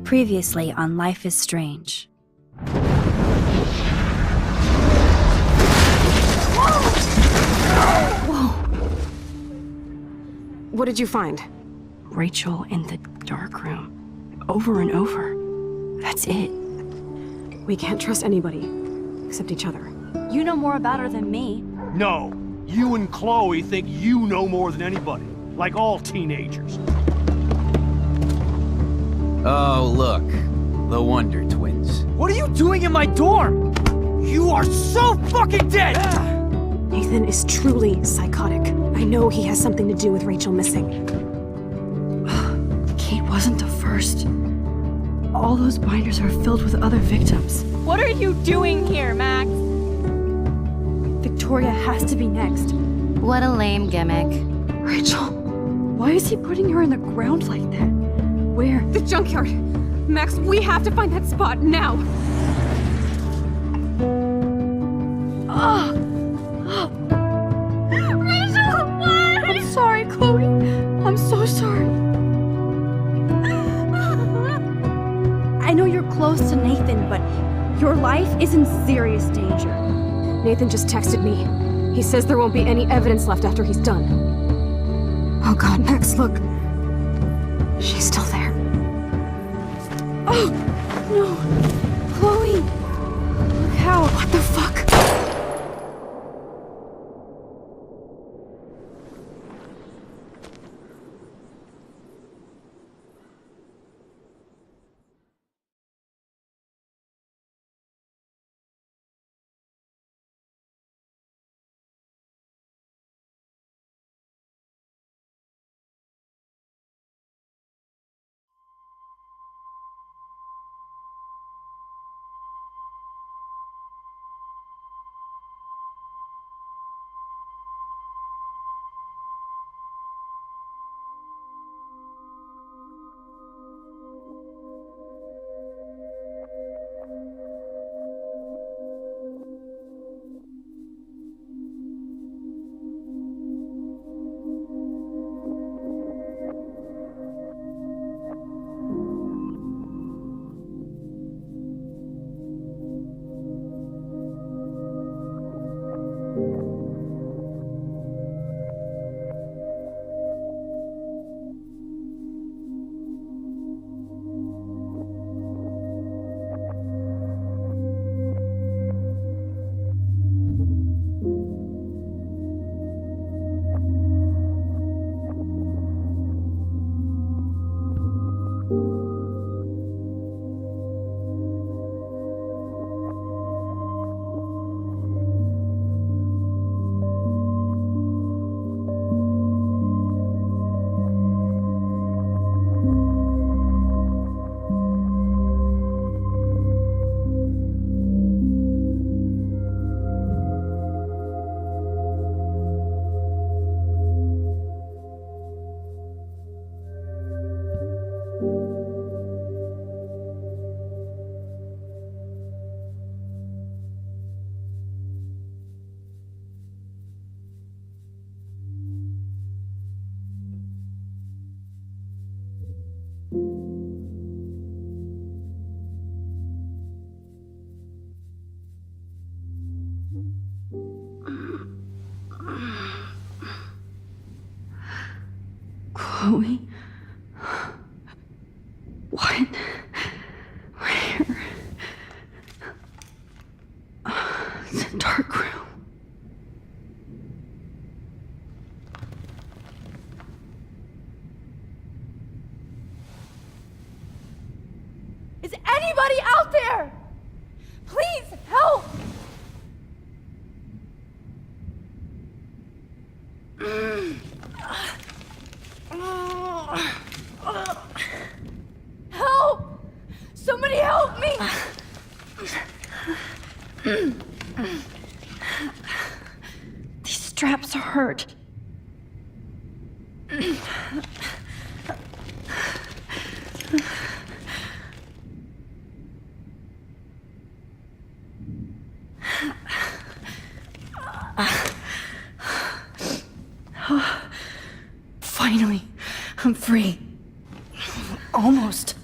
Previously on Life is Strange. Whoa! What did you find? Rachel in the dark room. Over and over. That's it. We can't trust anybody, except each other. You know more about her than me. No. You and Chloe think you know more than anybody. Like all teenagers. Oh, look. The Wonder Twins. What are you doing in my dorm? You are so fucking dead! Nathan is truly psychotic. I know he has something to do with Rachel missing. Kate wasn't the first. All those binders are filled with other victims. What are you doing here, Max? Victoria has to be next. What a lame gimmick. Rachel, why is he putting her in the ground like that? Where? The junkyard! Max, we have to find that spot now! Rachel, what? I'm sorry, Chloe. I'm so sorry. I know you're close to Nathan, but your life is in serious danger. Nathan just texted me. He says there won't be any evidence left after he's done. Oh god, Max, look. She's still there. Oh, no. Chloe. Look how. What the fuck? Chloe? What? Where? It's a dark room. Is anybody out there? Please help! Help! Somebody help me! These straps hurt. Finally, I'm free. Almost.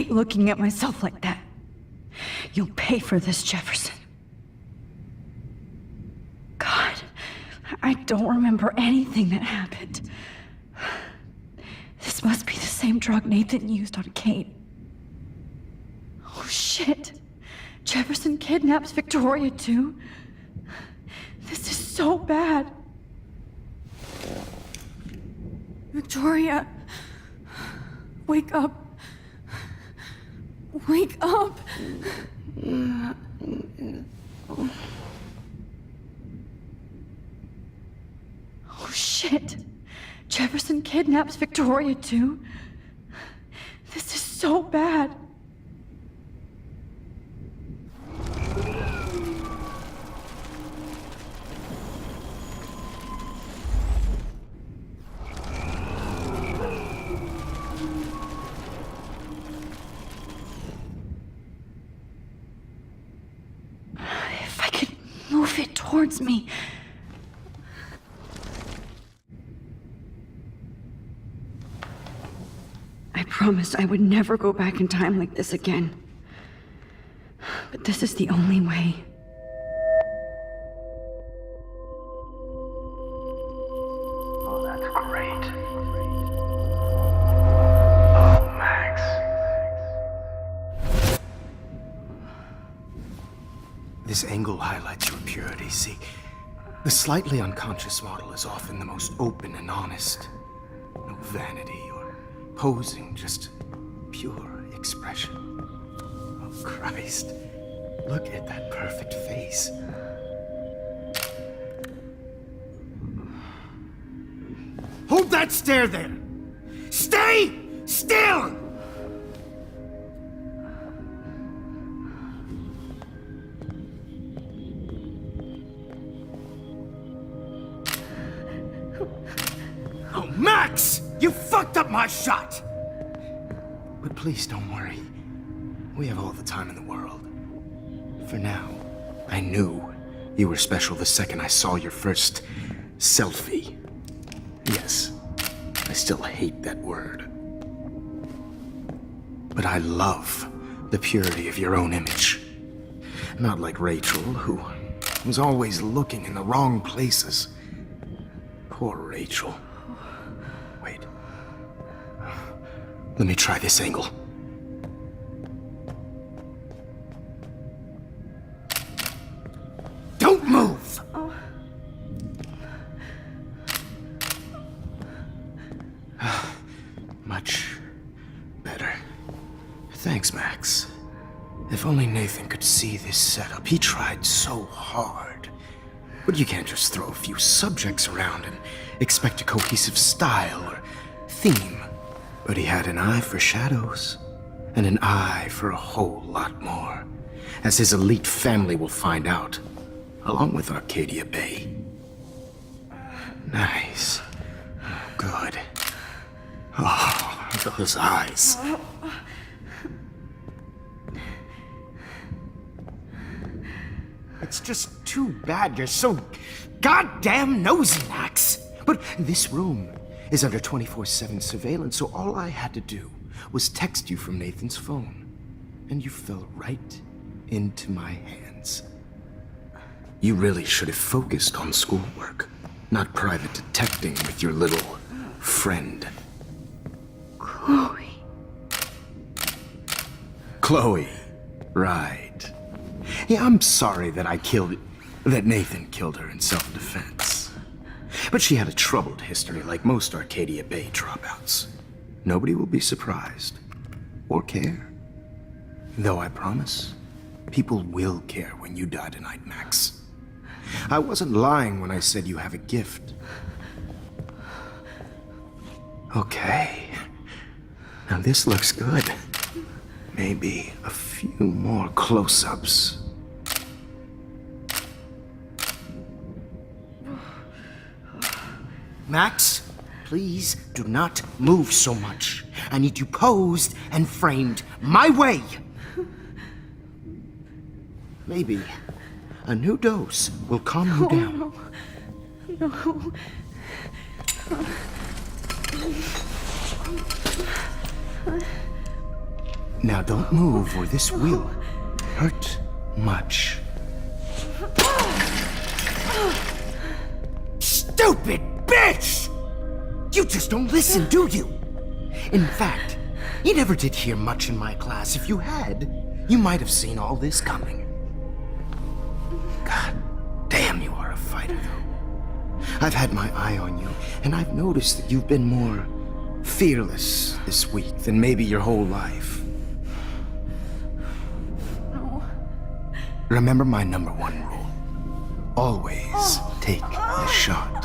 hate looking at myself like that. You'll pay for this, Jefferson. God, I don't remember anything that happened. This must be the same drug Nathan used on Kate. Oh shit! Jefferson kidnaps Victoria too? This is so bad. Victoria, wake up. Wake up. Oh shit. Jefferson kidnaps Victoria too? This is so bad. If I could move it towards me. I promised I would never go back in time like this again. But this is the only way. Oh, that's great. Oh, Max. This angle highlights your purity. See, the slightly unconscious model is often the most open and honest. No vanity or posing, just pure expression. Oh, Christ. Look at that perfect face. Hold that stare there! Stay still! Oh, Max! You fucked up my shot! But please don't worry. We have all the time in the world. For now, I knew you were special the second I saw your first selfie. Yes, I still hate that word. But I love the purity of your own image. Not like Rachel, who was always looking in the wrong places. Poor Rachel. Wait. Let me try this angle. Don't move! Much better. Thanks, Max. If only Nathan could see this setup. He tried so hard. But you can't just throw a few subjects around and expect a cohesive style or theme. But he had an eye for shadows, and an eye for a whole lot more, as his elite family will find out, along with Arcadia Bay. Nice. Good. Oh, those eyes. It's just too bad you're so goddamn nosy, Max. But this room is under 24/7 surveillance, so all I had to do was text you from Nathan's phone. And you fell right into my hands. You really should have focused on schoolwork, not private detecting with your little friend. Chloe. Chloe, right. Yeah, I'm sorry that Nathan killed her in self-defense. But she had a troubled history like most Arcadia Bay dropouts. Nobody will be surprised. Or care. Though I promise, people will care when you die tonight, Max. I wasn't lying when I said you have a gift. Okay. Now this looks good. Maybe a few more close-ups. Max, please do not move so much. I need you posed and framed my way. Maybe a new dose will calm you down. No. Now don't move or this will hurt much. Stupid bitch! You just don't listen, do you? In fact, you never did hear much in my class. If you had, you might have seen all this coming. God damn, you are a fighter, though. I've had my eye on you, and I've noticed that you've been more fearless this week than maybe your whole life. No. Remember my number one rule. Always take the shot.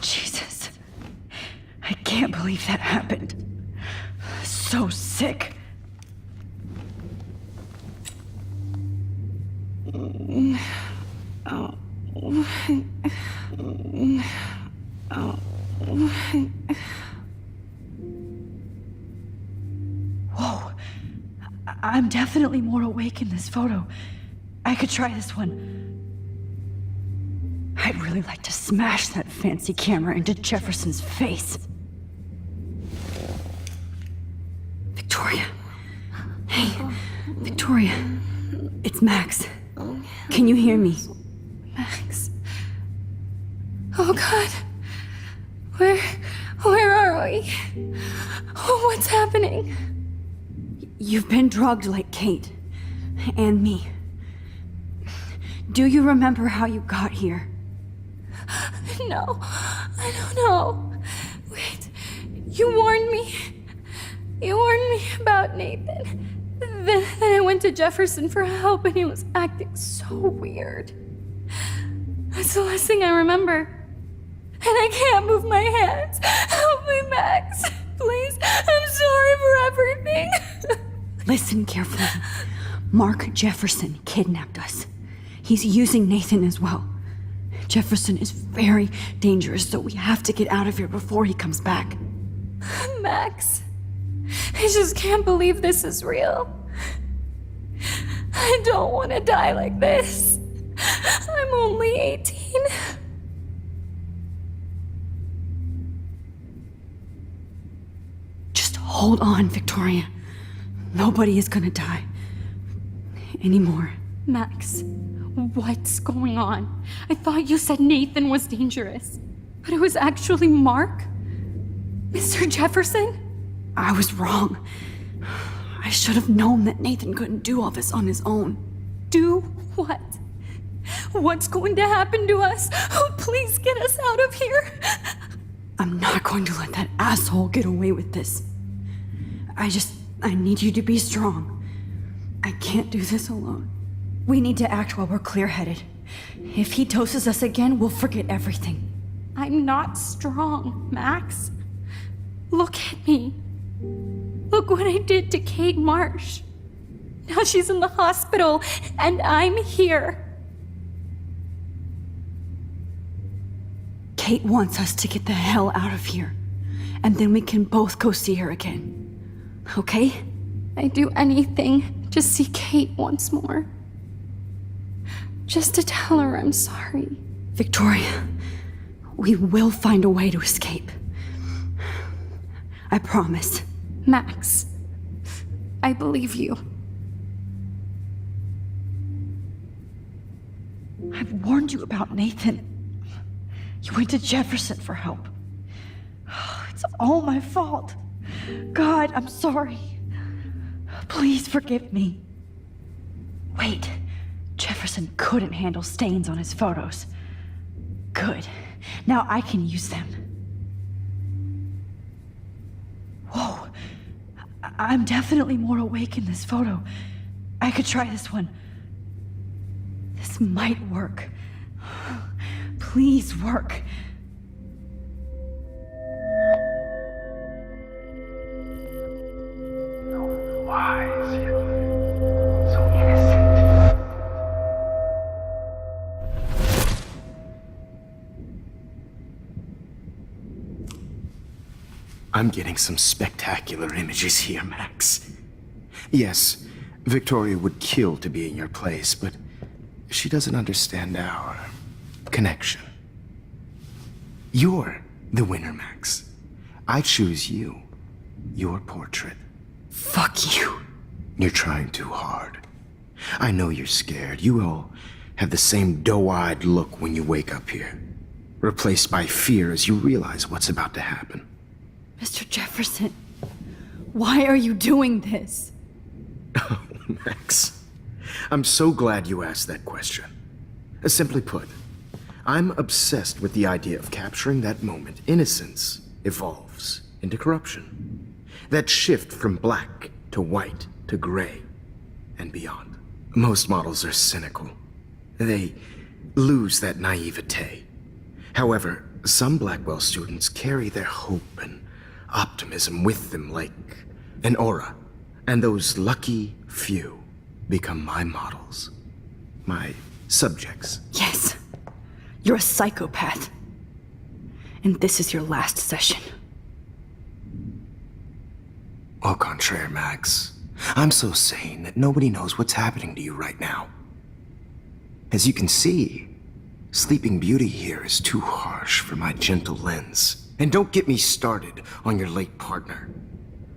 Jesus. I can't believe that happened. So sick. Whoa. I'm definitely more awake in this photo. I could try this one. I'd really like to smash that fancy camera into Jefferson's face. Victoria. Hey, Victoria. It's Max. Can you hear me? Max. Oh God. Where are we? Oh, what's happening? You've been drugged like Kate. And me. Do you remember how you got here? No, I don't know. Wait, you warned me. You warned me about Nathan. Then I went to Jefferson for help and he was acting so weird. That's the last thing I remember. And I can't move my hands. Help me, Max. Please, I'm sorry for everything. Listen carefully. Mark Jefferson kidnapped us. He's using Nathan as well. Jefferson is very dangerous, so we have to get out of here before he comes back. Max, I just can't believe this is real. I don't want to die like this. I'm only 18. Just hold on, Victoria. Nobody is gonna die. Anymore. Max, what's going on? I thought you said Nathan was dangerous, but it was actually Mark? Mr. Jefferson? I was wrong. I should have known that Nathan couldn't do all this on his own. Do what? What's going to happen to us? Oh, please get us out of here. I'm not going to let that asshole get away with this. I need you to be strong. I can't do this alone. We need to act while we're clear-headed. If he doses us again, we'll forget everything. I'm not strong, Max. Look at me. Look what I did to Kate Marsh. Now she's in the hospital, and I'm here. Kate wants us to get the hell out of here. And then we can both go see her again. Okay? I'd do anything to see Kate once more. Just to tell her I'm sorry. Victoria, we will find a way to escape. I promise. Max, I believe you. I've warned you about Nathan. You went to Jefferson for help. It's all my fault. God, I'm sorry. Please forgive me. Wait, Jefferson couldn't handle stains on his photos. Good. Now I can use them. Whoa. I'm definitely more awake in this photo. I could try this one. This might work. Please work. So wise, yet so innocent. I'm getting some spectacular images here, Max. Yes, Victoria would kill to be in your place, but she doesn't understand our connection. You're the winner, Max. I choose you. Your portrait. Fuck you. You're trying too hard. I know you're scared. You all have the same doe-eyed look when you wake up here, replaced by fear as you realize what's about to happen. Mr. Jefferson, why are you doing this? Oh, Max. I'm so glad you asked that question. Simply put, I'm obsessed with the idea of capturing that moment innocence evolves into corruption. That shift from black to white to gray and beyond. Most models are cynical. They lose that naivete. However, some Blackwell students carry their hope and optimism with them like an aura. And those lucky few become my models. My subjects. Yes, you're a psychopath. And this is your last session. Au contraire, Max. I'm so sane that nobody knows what's happening to you right now. As you can see, Sleeping Beauty here is too harsh for my gentle lens. And don't get me started on your late partner.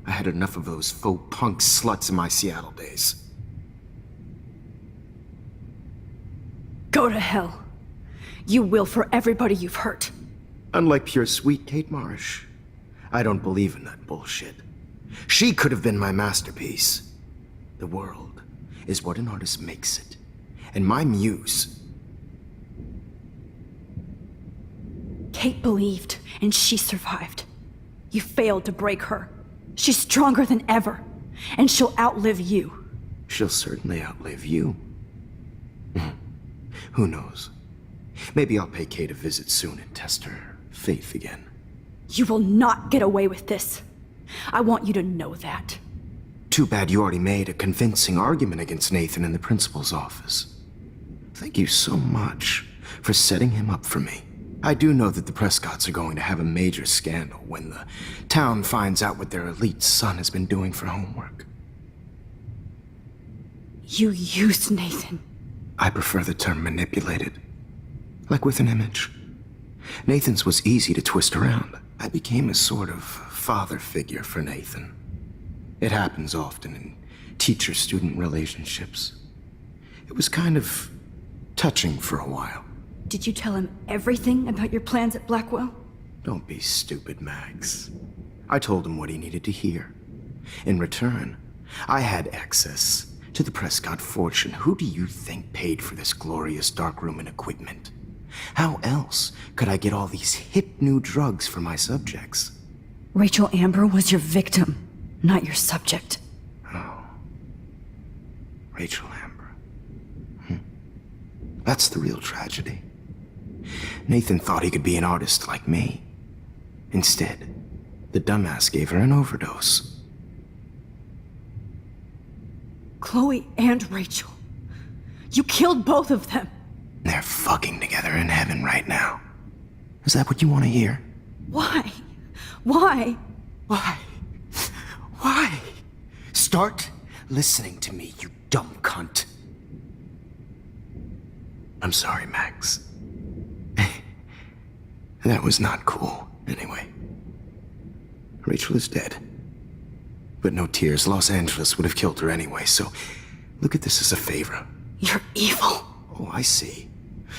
I had enough of those faux punk sluts in my Seattle days. Go to hell. You will for everybody you've hurt. Unlike pure sweet Kate Marsh, I don't believe in that bullshit. She could have been my masterpiece. The world is what an artist makes it. And my muse... Kate believed, and she survived. You failed to break her. She's stronger than ever, and she'll outlive you. She'll certainly outlive you. Who knows? Maybe I'll pay Kate a visit soon and test her faith again. You will not get away with this. I want you to know that. Too bad you already made a convincing argument against Nathan in the principal's office. Thank you so much for setting him up for me. I do know that the Prescotts are going to have a major scandal when the town finds out what their elite son has been doing for homework. You used Nathan. I prefer the term manipulated. Like with an image. Nathan's was easy to twist around. I became a sort of father figure for Nathan. It happens often in teacher-student relationships. It was kind of touching for a while. Did you tell him everything about your plans at Blackwell? Don't be stupid, Max. I told him what he needed to hear. In return, I had access to the Prescott fortune. Who do you think paid for this glorious darkroom and equipment? How else could I get all these hip new drugs for my subjects? Rachel Amber was your victim, not your subject. Oh. Rachel Amber. That's the real tragedy. Nathan thought he could be an artist like me. Instead, the dumbass gave her an overdose. Chloe and Rachel. You killed both of them. They're fucking together in heaven right now. Is that what you want to hear? Why? Why? Why? Why? Start listening to me, you dumb cunt. I'm sorry, Max. That was not cool, anyway. Rachel is dead. But no tears. Los Angeles would have killed her anyway, so look at this as a favor. You're evil. Oh, I see.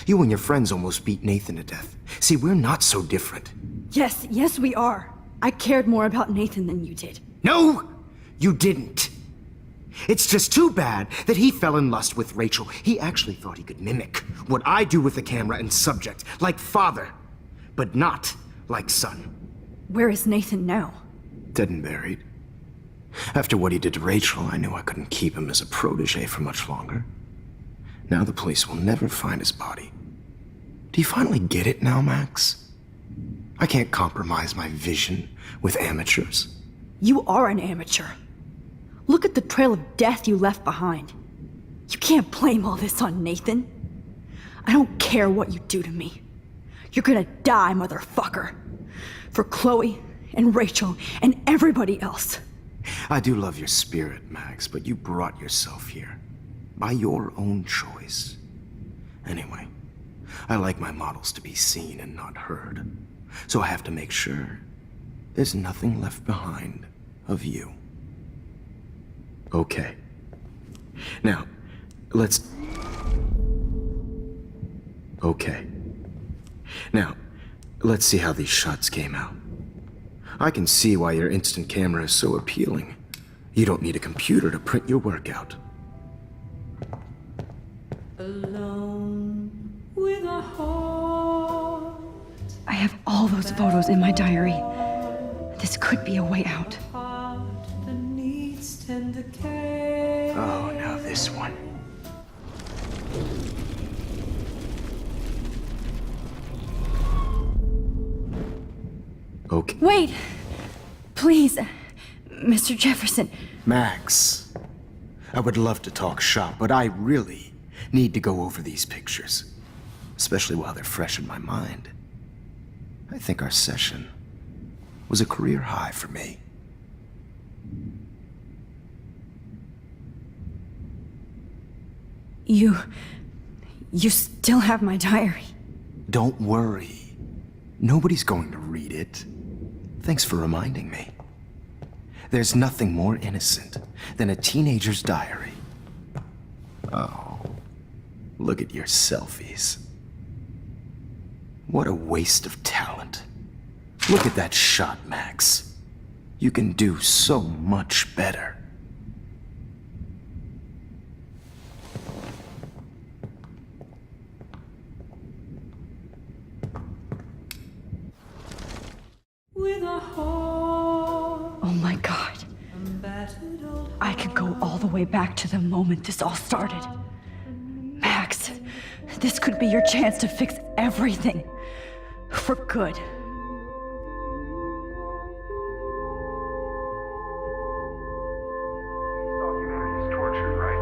You and your friends almost beat Nathan to death. See, we're not so different. Yes, we are. I cared more about Nathan than you did. No, you didn't. It's just too bad that he fell in lust with Rachel. He actually thought he could mimic what I do with the camera and subject, like father, but not like son. Where is Nathan now? Dead and buried. After what he did to Rachel, I knew I couldn't keep him as a protege for much longer. Now the police will never find his body. Do you finally get it now, Max? I can't compromise my vision with amateurs. You are an amateur. Look at the trail of death you left behind. You can't blame all this on Nathan. I don't care what you do to me. You're gonna die, motherfucker. For Chloe and Rachel and everybody else. I do love your spirit, Max, but you brought yourself here. By your own choice. Anyway, I like my models to be seen and not heard. So I have to make sure there's nothing left behind of you. Okay. Now, let's... Okay. Now, let's see how these shots came out. I can see why your instant camera is so appealing. You don't need a computer to print your work out. Alone with a heart. I have all those photos in my diary. This could be a way out. Heart that needs tender care. Oh, now this one. Okay. Wait! Please, Mr. Jefferson. Max, I would love to talk shop, but I really need to go over these pictures. Especially while they're fresh in my mind. I think our session was a career high for me. You still have my diary. Don't worry. Nobody's going to read it. Thanks for reminding me. There's nothing more innocent than a teenager's diary. Oh, look at your selfies. What a waste of talent. Look at that shot, Max. You can do so much better. With a heart. Oh my God. I could go all the way back to the moment this all started. Max, this could be your chance to fix everything. For good. Humanity's torture, right?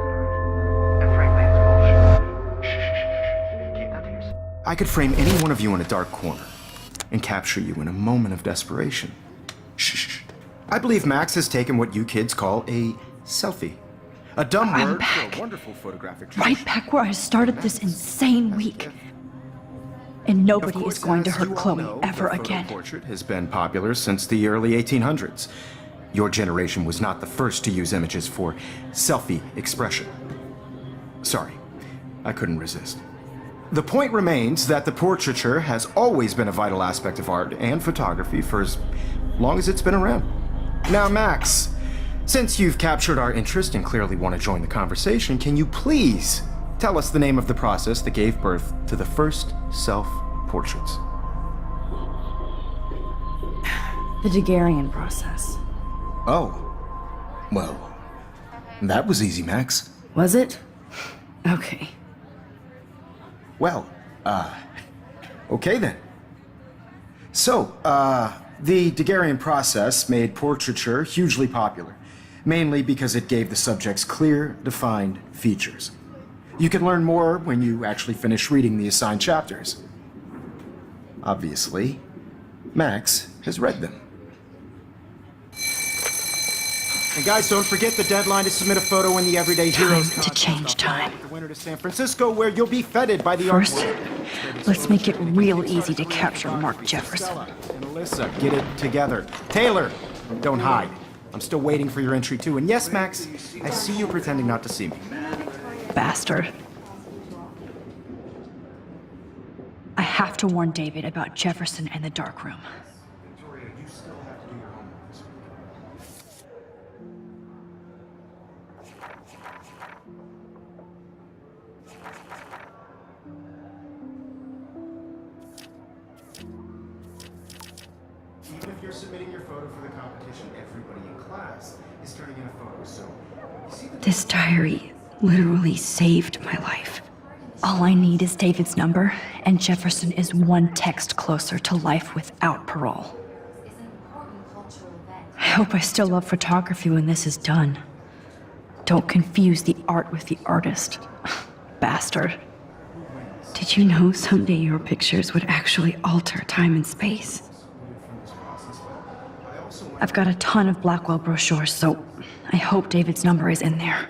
And frankly, it's bullshit. Keep that to yourself. I could frame any one of you in a dark corner and capture you in a moment of desperation. Shh. I believe Max has taken what you kids call a selfie. A dumb I'm word back. for a wonderful photographic Right back where I started this insane week. And nobody is going to hurt Chloe ever again. Portrait has been popular since the early 1800s. Your generation was not the first to use images for selfie expression. Sorry, I couldn't resist. The point remains that the portraiture has always been a vital aspect of art and photography for as long as it's been around. Now, Max, since you've captured our interest and clearly want to join the conversation, can you please tell us the name of the process that gave birth to the first self-portraits? The Daguerrean process. Oh, well, that was easy, Max. Was it? Okay. Well, okay then. So, the Daguerrean process made portraiture hugely popular, mainly because it gave the subjects clear, defined features. You can learn more when you actually finish reading the assigned chapters. Obviously, Max has read them. And guys, don't forget the deadline to submit a photo in the Everyday Heroes Time to change time. The winter to San Francisco, where you'll be feted by the First, art world. let's make it real easy to capture Mark Jefferson. And Alyssa, get it together. Taylor, don't hide. I'm still waiting for your entry too. And yes, Max, I see you pretending not to see me. Bastard. I have to warn David about Jefferson and the dark room. Victoria, you still have to do your homework this week. Even if you're submitting your photo for the competition, everybody in class is turning in a photo, so you see the This diary literally saved my life. All I need is David's number, and Jefferson is one text closer to life without parole. I hope I still love photography when this is done. Don't confuse the art with the artist. Bastard. Did you know someday your pictures would actually alter time and space? from this process, but I've got a ton of Blackwell brochures, so I hope David's number is in there.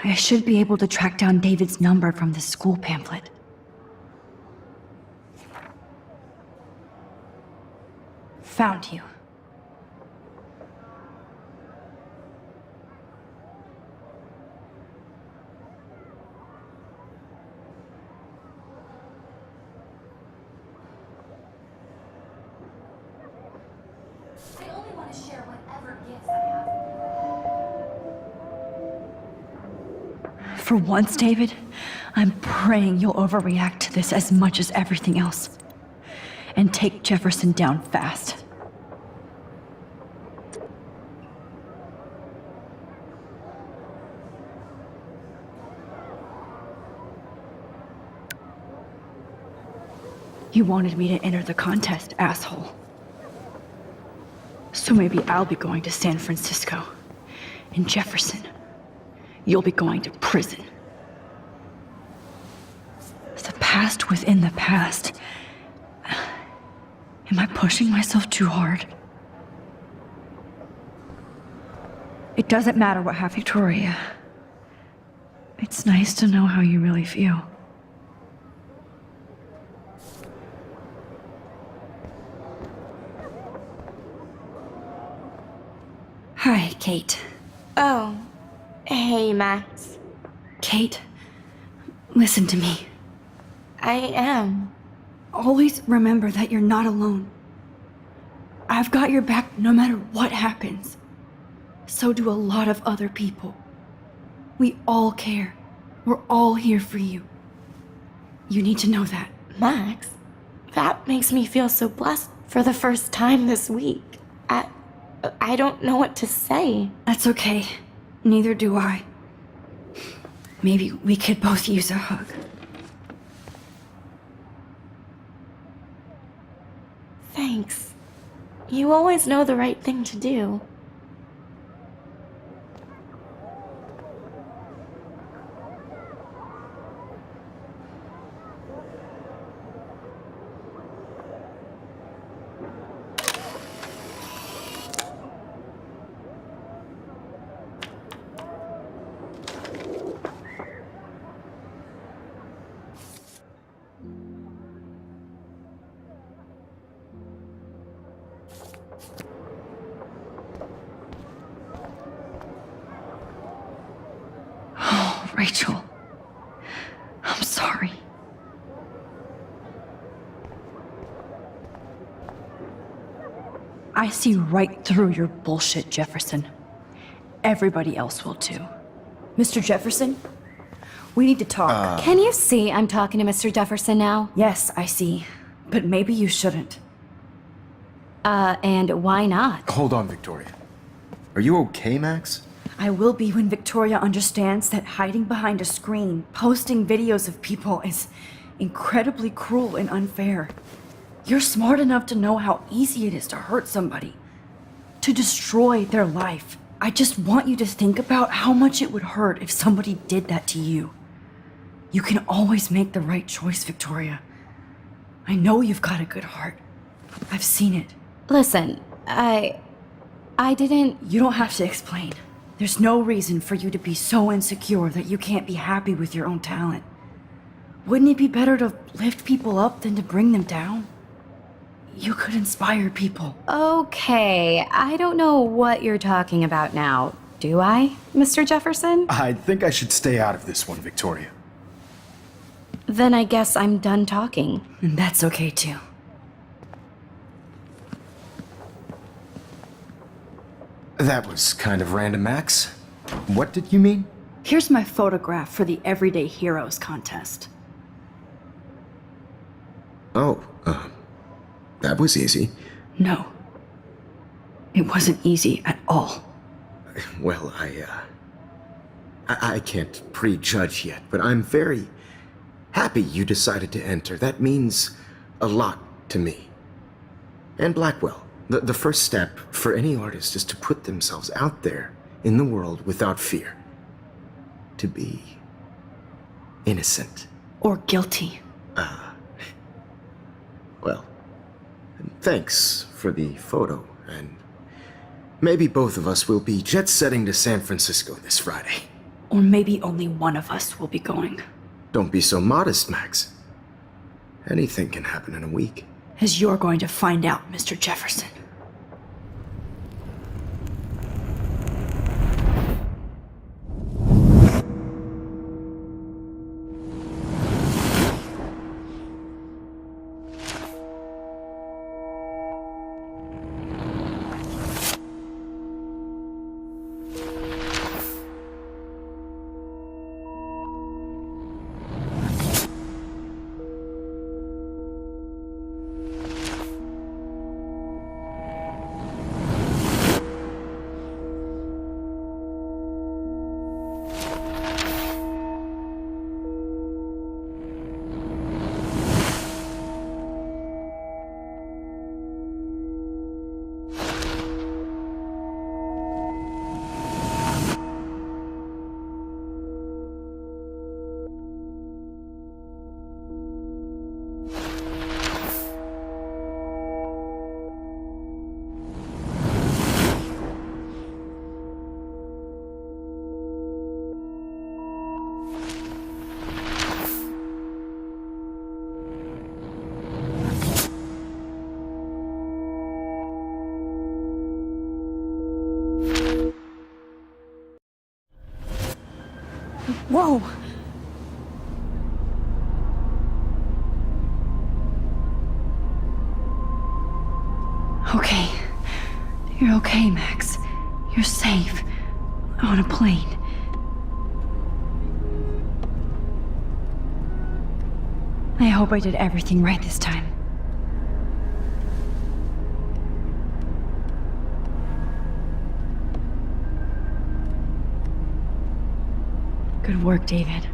I should be able to track down David's number from the school pamphlet. Found you. I only want to share whatever gifts I have. For once, David, I'm praying you'll overreact to this as much as everything else. And take Jefferson down fast. You wanted me to enter the contest, asshole. So maybe I'll be going to San Francisco. And Jefferson, you'll be going to prison. The past within the past. Am I pushing myself too hard? It doesn't matter what happened, Victoria. It's nice to know how you really feel. Hi, Kate. Oh, hey, Max. Kate, listen to me. I am. Always remember that you're not alone. I've got your back no matter what happens. So do a lot of other people. We all care. We're all here for you. You need to know that. Max, that makes me feel so blessed for the first time this week. I don't know what to say. That's okay. Neither do I. Maybe we could both use a hug. Thanks. You always know the right thing to do. Rachel, I'm sorry. I see right through your bullshit, Jefferson. Everybody else will too. Mr. Jefferson, we need to talk. Can you see I'm talking to Mr. Jefferson now? Yes, I see. But maybe you shouldn't. And why not? Hold on, Victoria. Are you okay, Max? I will be when Victoria understands that hiding behind a screen, posting videos of people is incredibly cruel and unfair. You're smart enough to know how easy it is to hurt somebody, to destroy their life. I just want you to think about how much it would hurt if somebody did that to you. You can always make the right choice, Victoria. I know you've got a good heart. I've seen it. Listen, I didn't... You don't have to explain. There's no reason for you to be so insecure that you can't be happy with your own talent. Wouldn't it be better to lift people up than to bring them down? You could inspire people. Okay, I don't know what you're talking about now. Do I, Mr. Jefferson? I think I should stay out of this one, Victoria. Then I guess I'm done talking. And that's okay too. That was kind of random, Max. What did you mean? Here's my photograph for the Everyday Heroes contest. Oh, that was easy. No. It wasn't easy at all. Well, I can't prejudge yet, but I'm very happy you decided to enter. That means a lot to me. And Blackwell. The first step for any artist is to put themselves out there in the world without fear. To be innocent. Or guilty. Well, thanks for the photo, and maybe both of us will be jet-setting to San Francisco this Friday. Or maybe only one of us will be going. Don't be so modest, Max. Anything can happen in a week. As you're going to find out, Mr. Jefferson. Whoa! Okay. You're okay, Max. You're safe. On a plane. I hope I did everything right this time. Good work, David.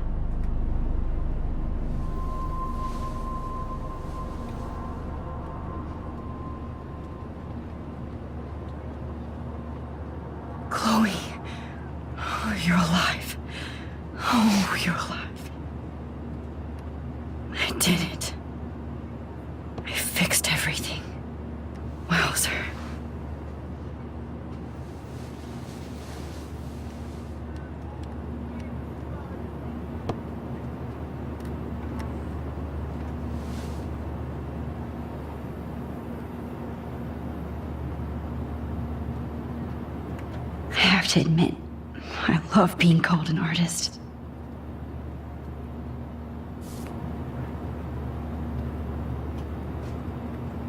Chloe. Oh, you're alive. Oh, you're alive. I did it. I fixed everything. Wowzer. I have to admit, I love being called an artist.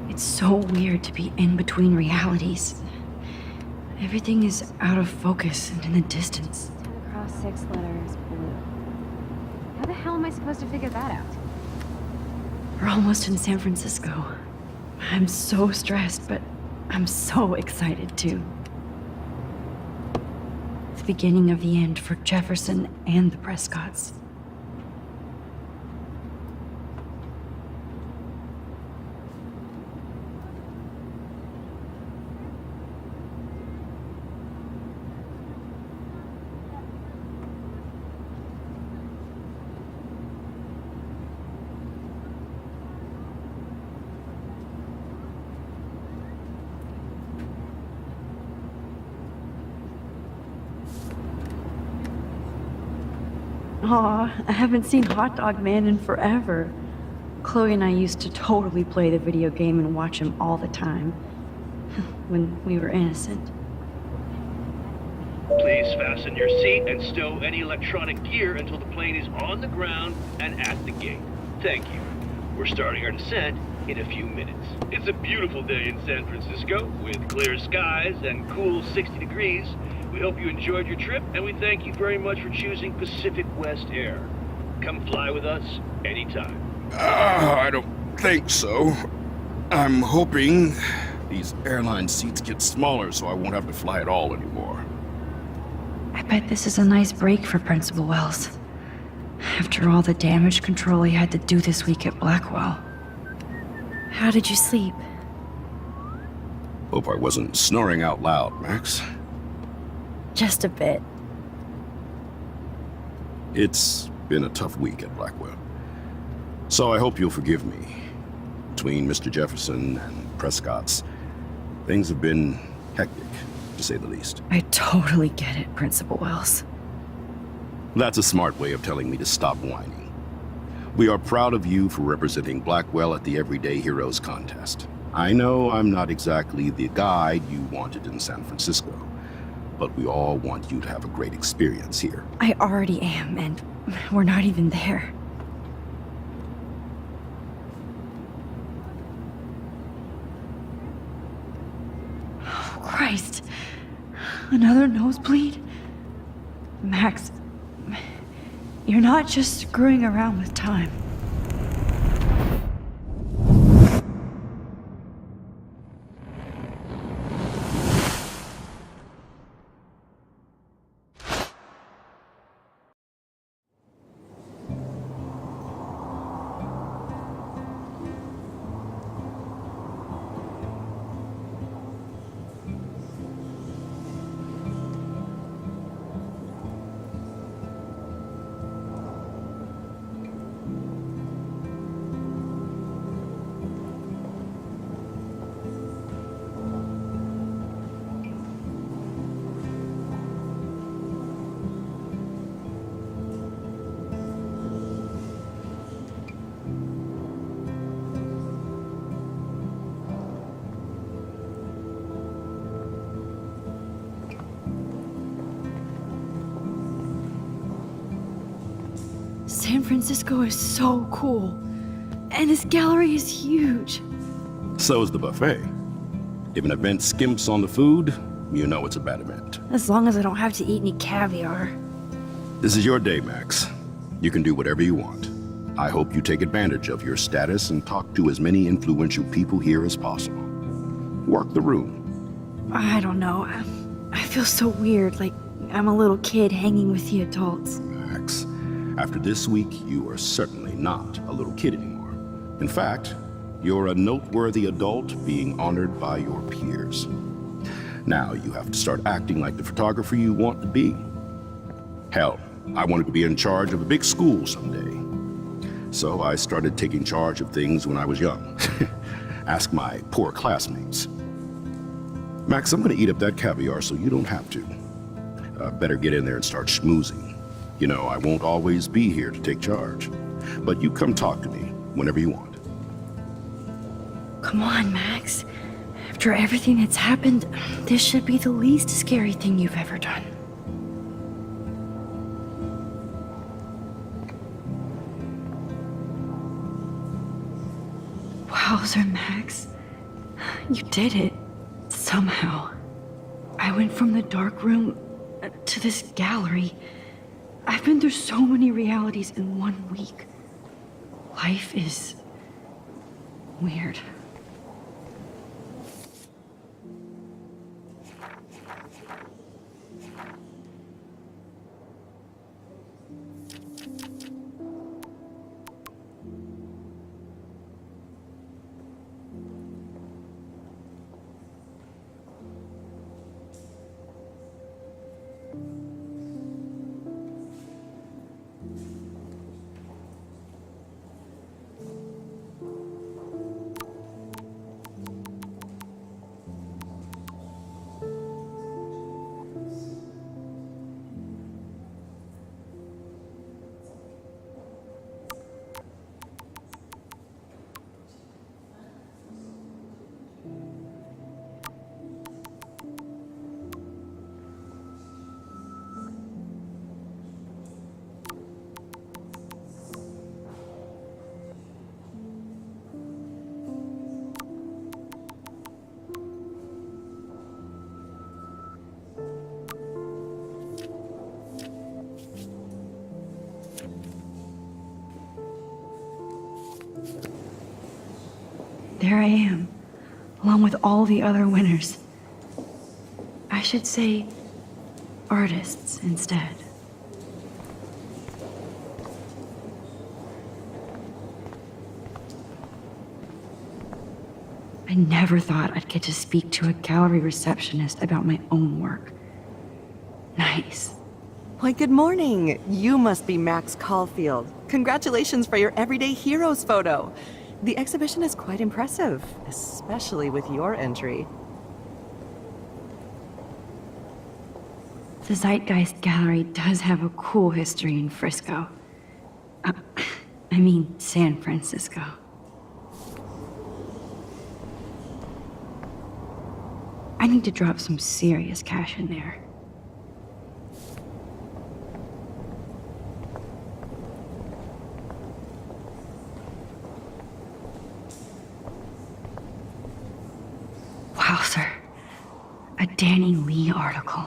It's so weird to be in between realities. Everything is out of focus and in the distance. 10 across 6 letters, blue. How the hell am I supposed to figure that out? We're almost in San Francisco. I'm so stressed, but I'm so excited too. The beginning of the end for Jefferson and the Prescotts. Aw, I haven't seen Hot Dog Man in forever. Chloe and I used to totally play the video game and watch him all the time. When we were innocent. Please fasten your seat and stow any electronic gear until the plane is on the ground and at the gate. Thank you. We're starting our descent in a few minutes. It's a beautiful day in San Francisco with clear skies and cool 60 degrees. We hope you enjoyed your trip, and we thank you very much for choosing Pacific West Air. Come fly with us anytime. I don't think so. I'm hoping these airline seats get smaller so I won't have to fly at all anymore. I bet this is a nice break for Principal Wells. After all the damage control he had to do this week at Blackwell. How did you sleep? Hope I wasn't snoring out loud, Max. Just a bit. It's been a tough week at Blackwell. So I hope you'll forgive me. between Mr. Jefferson and Prescott's, things have been hectic, to say the least. I totally get it, Principal Wells. That's a smart way of telling me to stop whining. We are proud of you for representing Blackwell at the Everyday Heroes contest. I know I'm not exactly the guide you wanted in San Francisco, but we all want you to have a great experience here. I already am, and we're not even there. Oh, Christ. Another nosebleed? Max, you're not just screwing around with time. San Francisco is so cool. And this gallery is huge. So is the buffet. If an event skimps on the food, you know it's a bad event. As long as I don't have to eat any caviar. This is your day, Max. You can do whatever you want. I hope you take advantage of your status and talk to as many influential people here as possible. Work the room. I don't know. I feel so weird, like I'm a little kid hanging with the adults. Max, after this week, you are certainly not a little kid anymore. In fact, you're a noteworthy adult being honored by your peers. Now you have to start acting like the photographer you want to be. Hell, I wanted to be in charge of a big school someday. So I started taking charge of things when I was young. Ask my poor classmates. Max, I'm gonna eat up that caviar so you don't have to. Better get in there and start schmoozing. You know, I won't always be here to take charge. But you come talk to me whenever you want. Come on, Max. After everything that's happened, this should be the least scary thing you've ever done. Wowzer, Max. You did it. Somehow. I went from the dark room to this gallery. I've been through so many realities in 1 week. Life is weird. There I am, along with all the other winners. I should say artists instead. I never thought I'd get to speak to a gallery receptionist about my own work. Nice. Why, good morning. You must be Max Caulfield. Congratulations for your Everyday Heroes photo. The exhibition is quite impressive, especially with your entry. The Zeitgeist Gallery does have a cool history in Frisco. I mean, San Francisco. I need to drop some serious cash in there. Wow, sir. A Danny Lee article.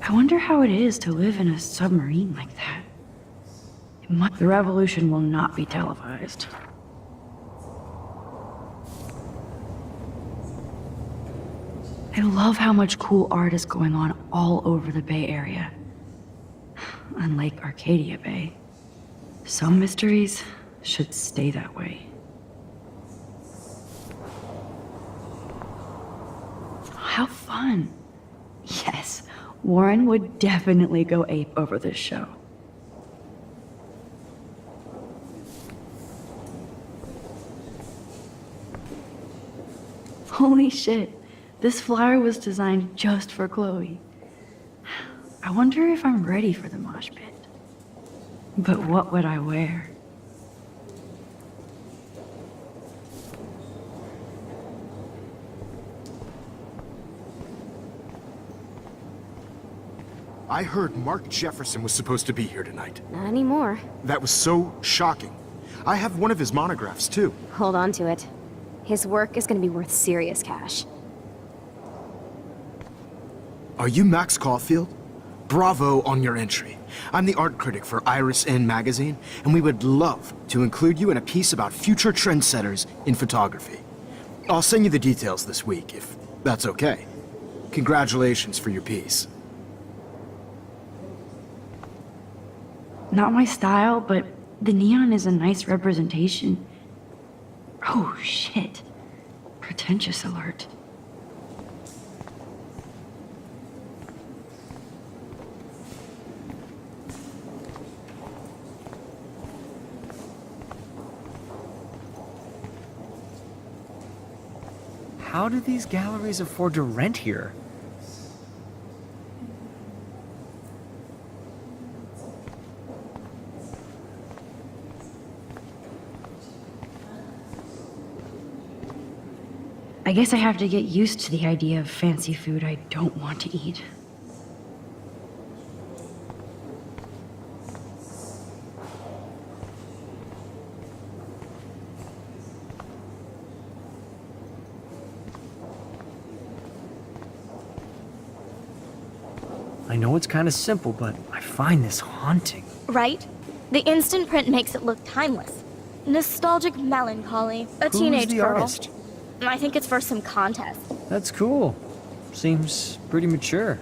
I wonder how it is to live in a submarine like that. The revolution will not be televised. I love how much cool art is going on all over the Bay Area. Unlike Arcadia Bay, some mysteries should stay that way. How fun. Yes, Warren would definitely go ape over this show. Holy shit, this flyer was designed just for Chloe. I wonder if I'm ready for the mosh pit. But what would I wear? I heard Mark Jefferson was supposed to be here tonight. Not anymore. That was so shocking. I have one of his monographs, too. Hold on to it. His work is gonna be worth serious cash. Are you Max Caulfield? Bravo on your entry. I'm the art critic for Iris N magazine, and we would love to include you in a piece about future trendsetters in photography. I'll send you the details this week, if that's okay. Congratulations for your piece. Not my style, but the neon is a nice representation. Oh, shit. Pretentious alert. How do these galleries afford to rent here? I guess I have to get used to the idea of fancy food I don't want to eat. I know it's kind of simple, but I find this haunting. Right? The instant print makes it look timeless. Nostalgic melancholy. A teenage Who's the girl. artist? I think it's for some contest. That's cool. Seems pretty mature.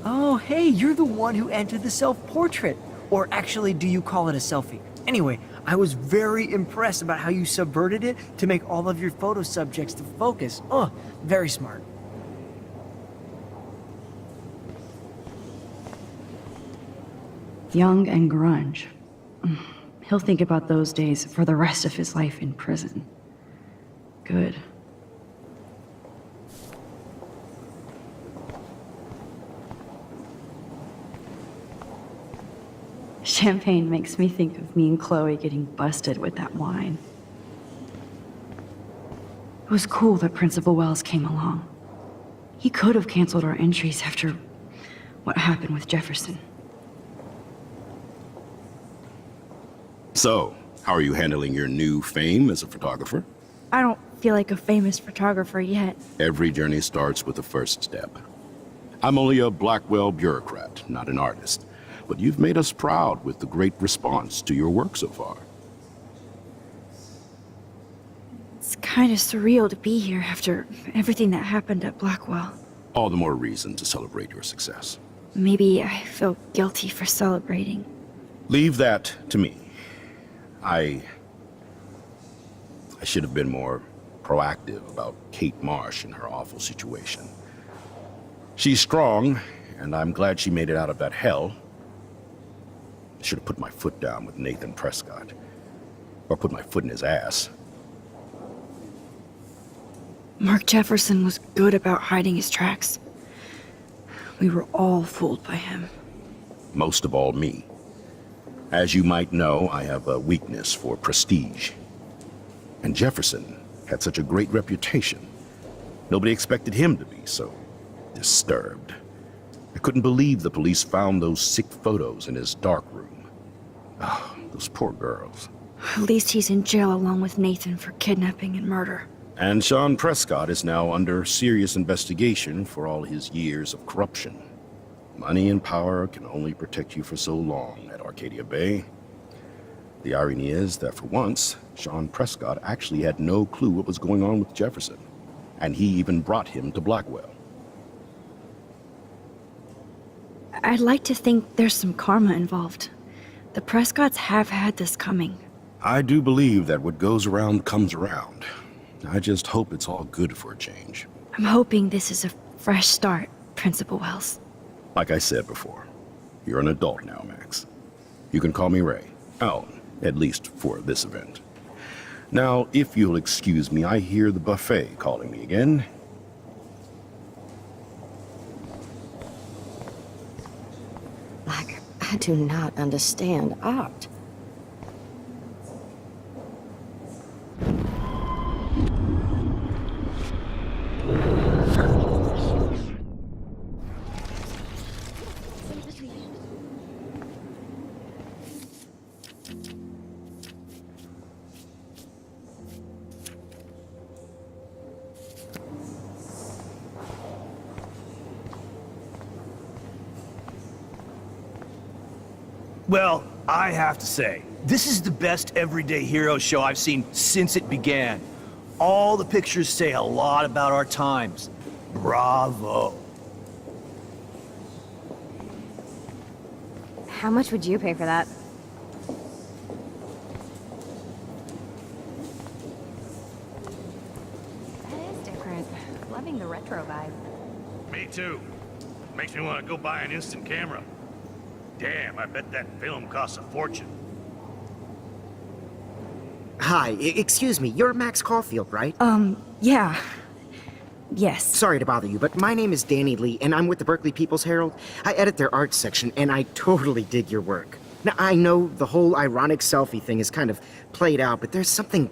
Oh, hey, you're the one who entered the self-portrait. Or actually, do you call it a selfie? Anyway, I was very impressed about how you subverted it to make all of your photo subjects the focus. Oh, very smart. Young and grunge. He'll think about those days for the rest of his life in prison. Good. Champagne makes me think of me and Chloe getting busted with that wine. It was cool that Principal Wells came along. He could have canceled our entries after what happened with Jefferson. So, how are you handling your new fame as a photographer? I don't feel like a famous photographer yet. Every journey starts with the first step. I'm only a Blackwell bureaucrat, not an artist. But you've made us proud with the great response to your work so far. It's kind of surreal to be here after everything that happened at Blackwell. All the more reason to celebrate your success. Maybe I feel guilty for celebrating. Leave that to me. I should have been more proactive about Kate Marsh and her awful situation. She's strong, and I'm glad she made it out of that hell. I should have put my foot down with Nathan Prescott. Or put my foot in his ass. Mark Jefferson was good about hiding his tracks. We were all fooled by him. Most of all, me. As you might know, I have a weakness for prestige. And Jefferson had such a great reputation. Nobody expected him to be so disturbed. I couldn't believe the police found those sick photos in his dark room. Oh, those poor girls. At least he's in jail along with Nathan for kidnapping and murder. And Sean Prescott is now under serious investigation for all his years of corruption. Money and power can only protect you for so long at Arcadia Bay. The irony is that for once, Sean Prescott actually had no clue what was going on with Jefferson. And he even brought him to Blackwell. I'd like to think there's some karma involved. The Prescotts have had this coming. I do believe that what goes around comes around. I just hope it's all good for a change. I'm hoping this is a fresh start, Principal Wells. Like I said before, you're an adult now, Max. You can call me Ray. Oh, at least for this event. Now, if you'll excuse me, I hear the buffet calling me again. Like, I do not understand art. Well, I have to say, this is the best everyday hero show I've seen since it began. All the pictures say a lot about our times. Bravo. How much would you pay for that? That is different. Loving the retro vibe. Me too. Makes me want to go buy an instant camera. Damn, I bet that film costs a fortune. Hi, excuse me, you're Max Caulfield, right? Yeah. Yes. Sorry to bother you, but my name is Danny Lee, and I'm with the Berkeley People's Herald. I edit their arts section, and I totally dig your work. Now, I know the whole ironic selfie thing is kind of played out, but there's something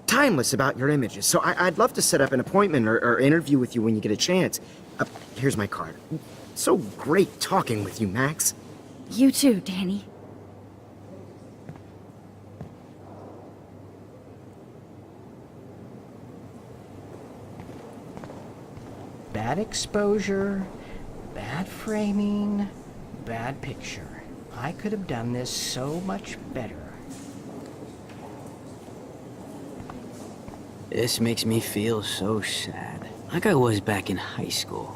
timeless about your images, so I'd love to set up an appointment or interview with you when you get a chance. Here's my card. So great talking with you, Max. You too, Danny. Bad exposure, bad framing, bad picture. I could have done this so much better. This makes me feel so sad. Like I was back in high school.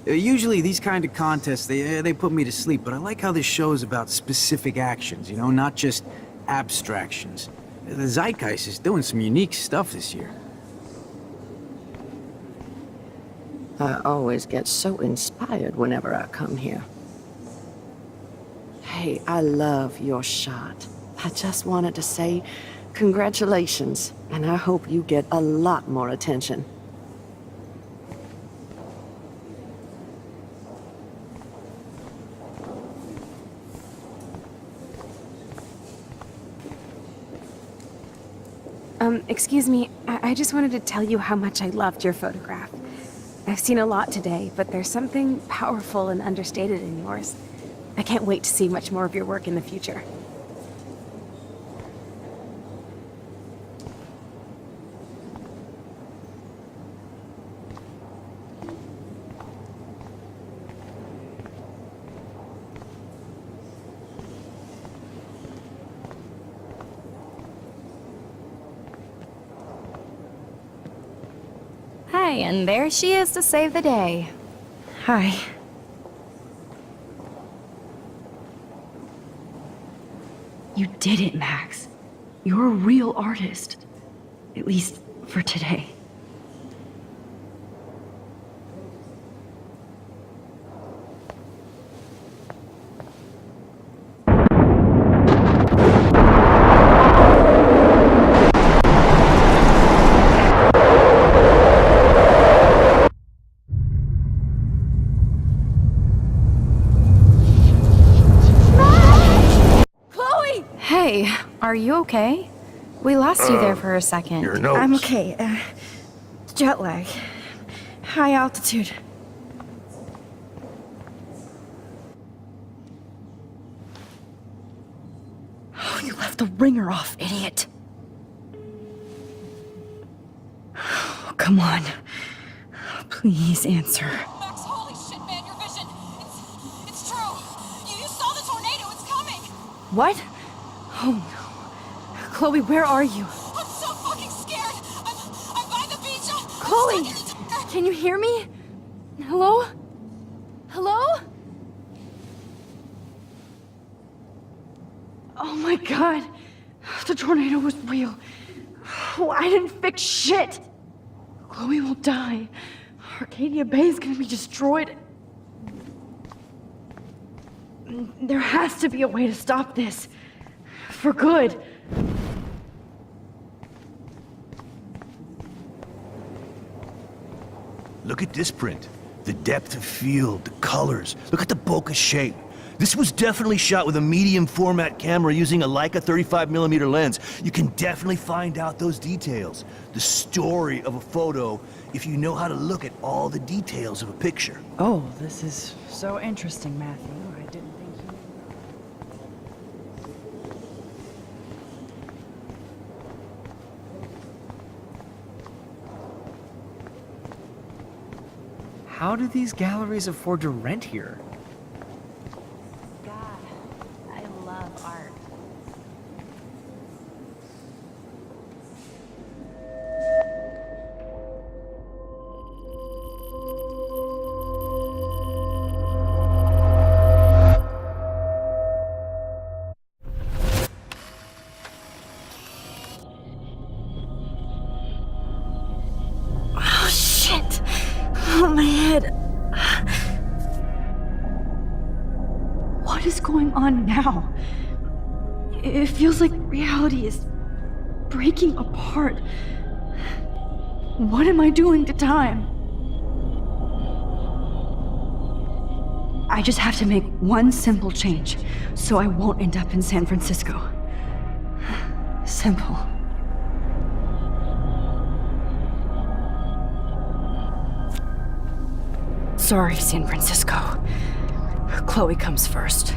Usually these kind of contests, they put me to sleep, but I like how this show is about specific actions, you know, not just abstractions. The Zeitgeist is doing some unique stuff this year. I always get so inspired whenever I come here. Hey, I love your shot. I just wanted to say congratulations, and I hope you get a lot more attention. Excuse me, I just wanted to tell you how much I loved your photograph. I've seen a lot today, but there's something powerful and understated in yours. I can't wait to see much more of your work in the future. Hi, and there she is to save the day. Hi. You did it, Max. You're a real artist. At least for today. Hey, are you okay? We lost you there for a second. Your nose. I'm okay. Jet lag. High altitude. Oh, you left the ringer off, idiot. Oh, come on. Please answer. Max, holy shit, man, your vision. It's true. You saw the tornado. It's coming. What? Oh no. Chloe, where are you? I'm so fucking scared. I'm by the beach. Chloe! Can you hear me? Hello? Hello? Oh my god. The tornado was real. Oh, I didn't fix shit. Chloe will die. Arcadia Bay is gonna be destroyed. There has to be a way to stop this. For good. Look at this print. The depth of field, the colors. Look at the bokeh shape. This was definitely shot with a medium format camera using a Leica 35mm lens. You can definitely find out those details. The story of a photo if you know how to look at all the details of a picture. Oh, this is so interesting, Matthew. I didn't think you... How do these galleries afford to rent here? God, I love art. Oh, shit! Oh, my head. What is going on now? It feels like reality is breaking apart. What am I doing to time? I just have to make one simple change, so I won't end up in San Francisco. Simple. Sorry, San Francisco. Chloe comes first.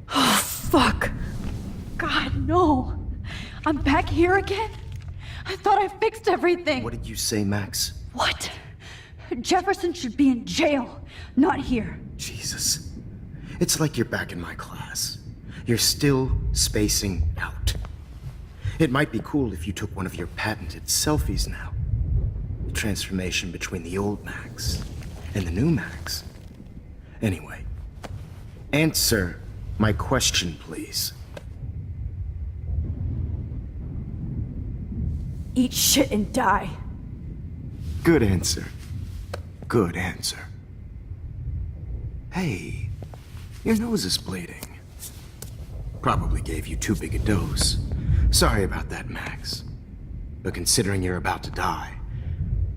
Oh, fuck. God, no. I'm back here again? I thought I fixed everything. What did you say, Max? What? Jefferson should be in jail, not here. Jesus. It's like you're back in my class. You're still spacing out. It might be cool if you took one of your patented selfies now. The transformation between the old Max and the new Max. Anyway, answer my question, please. Eat shit and die. Good answer. Good answer. Hey, your nose is bleeding. Probably gave you too big a dose. Sorry about that, Max. But considering you're about to die,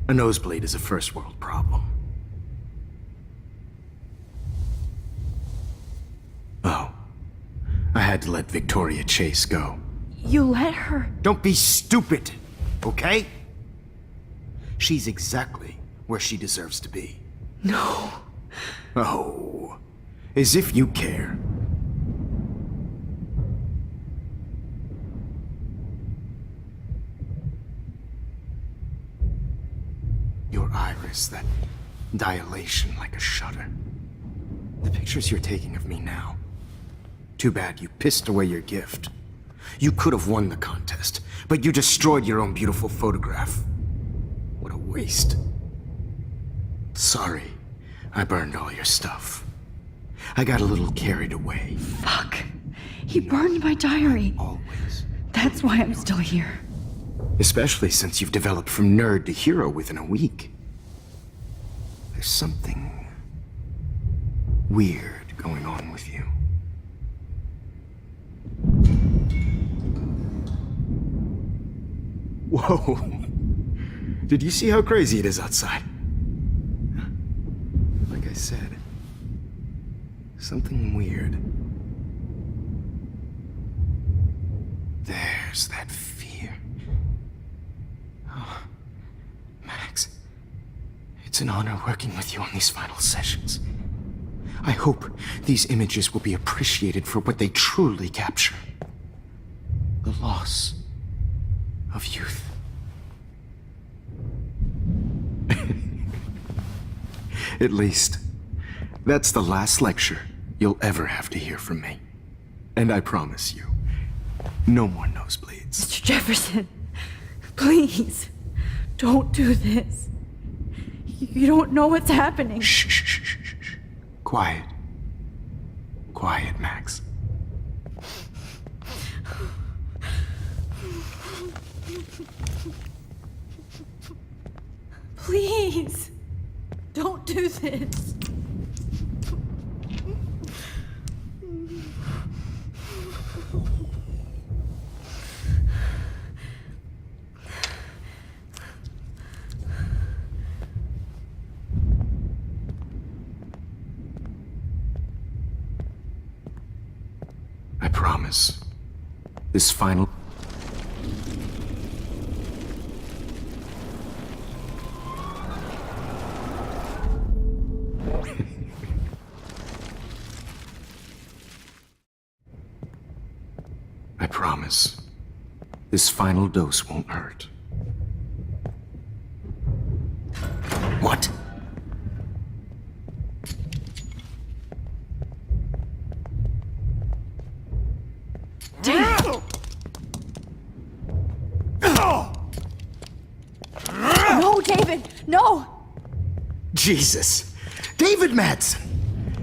a nosebleed is a first world problem. Oh, I had to let Victoria Chase go. You let her? Don't be stupid, okay? She's exactly where she deserves to be. No. Oh, as if you care. Your iris, that dilation like a shutter. The pictures you're taking of me now, Too bad you pissed away your gift. You could have won the contest, but you destroyed your own beautiful photograph. What a waste. Sorry, I burned all your stuff. I got a little carried away. Fuck. He burned my diary. Always. That's why I'm still here. Especially since you've developed from nerd to hero within a week. There's something weird going on with you. Whoa. Did you see how crazy it is outside? Like I said, something weird. There's that fear. Oh, Max, it's an honor working with you on these final sessions. I hope these images will be appreciated for what they truly capture. The loss of youth. At least, that's the last lecture you'll ever have to hear from me. And I promise you, no more nosebleeds. Mr. Jefferson, please, don't do this. You don't know what's happening. Shh, shh, shh, shh, shh. Quiet. Quiet, Max. Please, don't do this. I promise. This final... I promise. This final dose won't hurt. What? No, David, no! Jesus. David Madsen.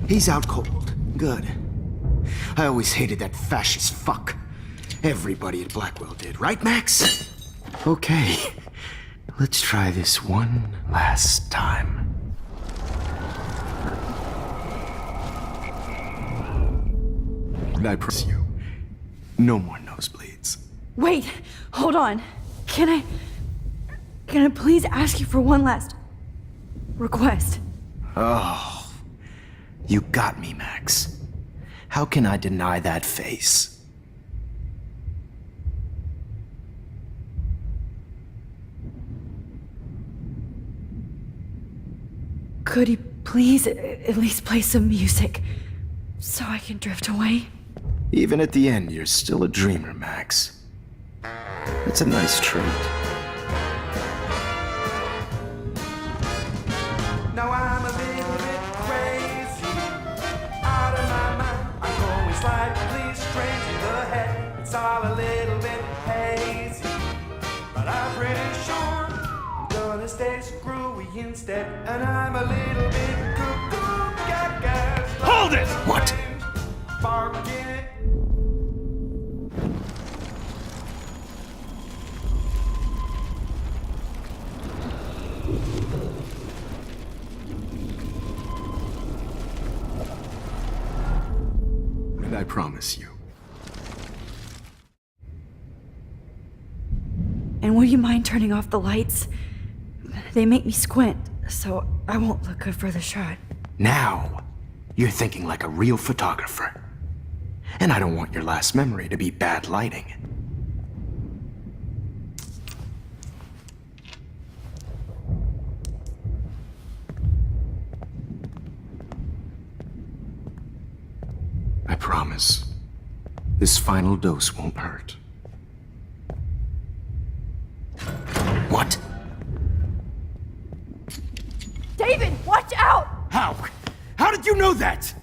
He's out cold. Good. I always hated that fascist fuck. Everybody at Blackwell did, right, Max? Okay. Let's try this one last time. And I promise you, no more nosebleeds. Wait, hold on. Can I please ask you for one last request? Oh, you got me, Max. How can I deny that face? Could you please at least play some music so I can drift away? Even at the end, you're still a dreamer, Max. It's a nice treat. Now I'm a little bit crazy, out of my mind. I'm going slightly strange in the head. It's all a little bit hazy, but I'm pretty sure I'm gonna stay screwy instead. And I'm a little bit cuckoo, gaga. Hold it! What? Barking. And I promise you. And will you mind turning off the lights? They make me squint, so I won't look good for the shot. Now, you're thinking like a real photographer. And I don't want your last memory to be bad lighting. I promise. This final dose won't hurt. What? David, watch out! How? How did you know that?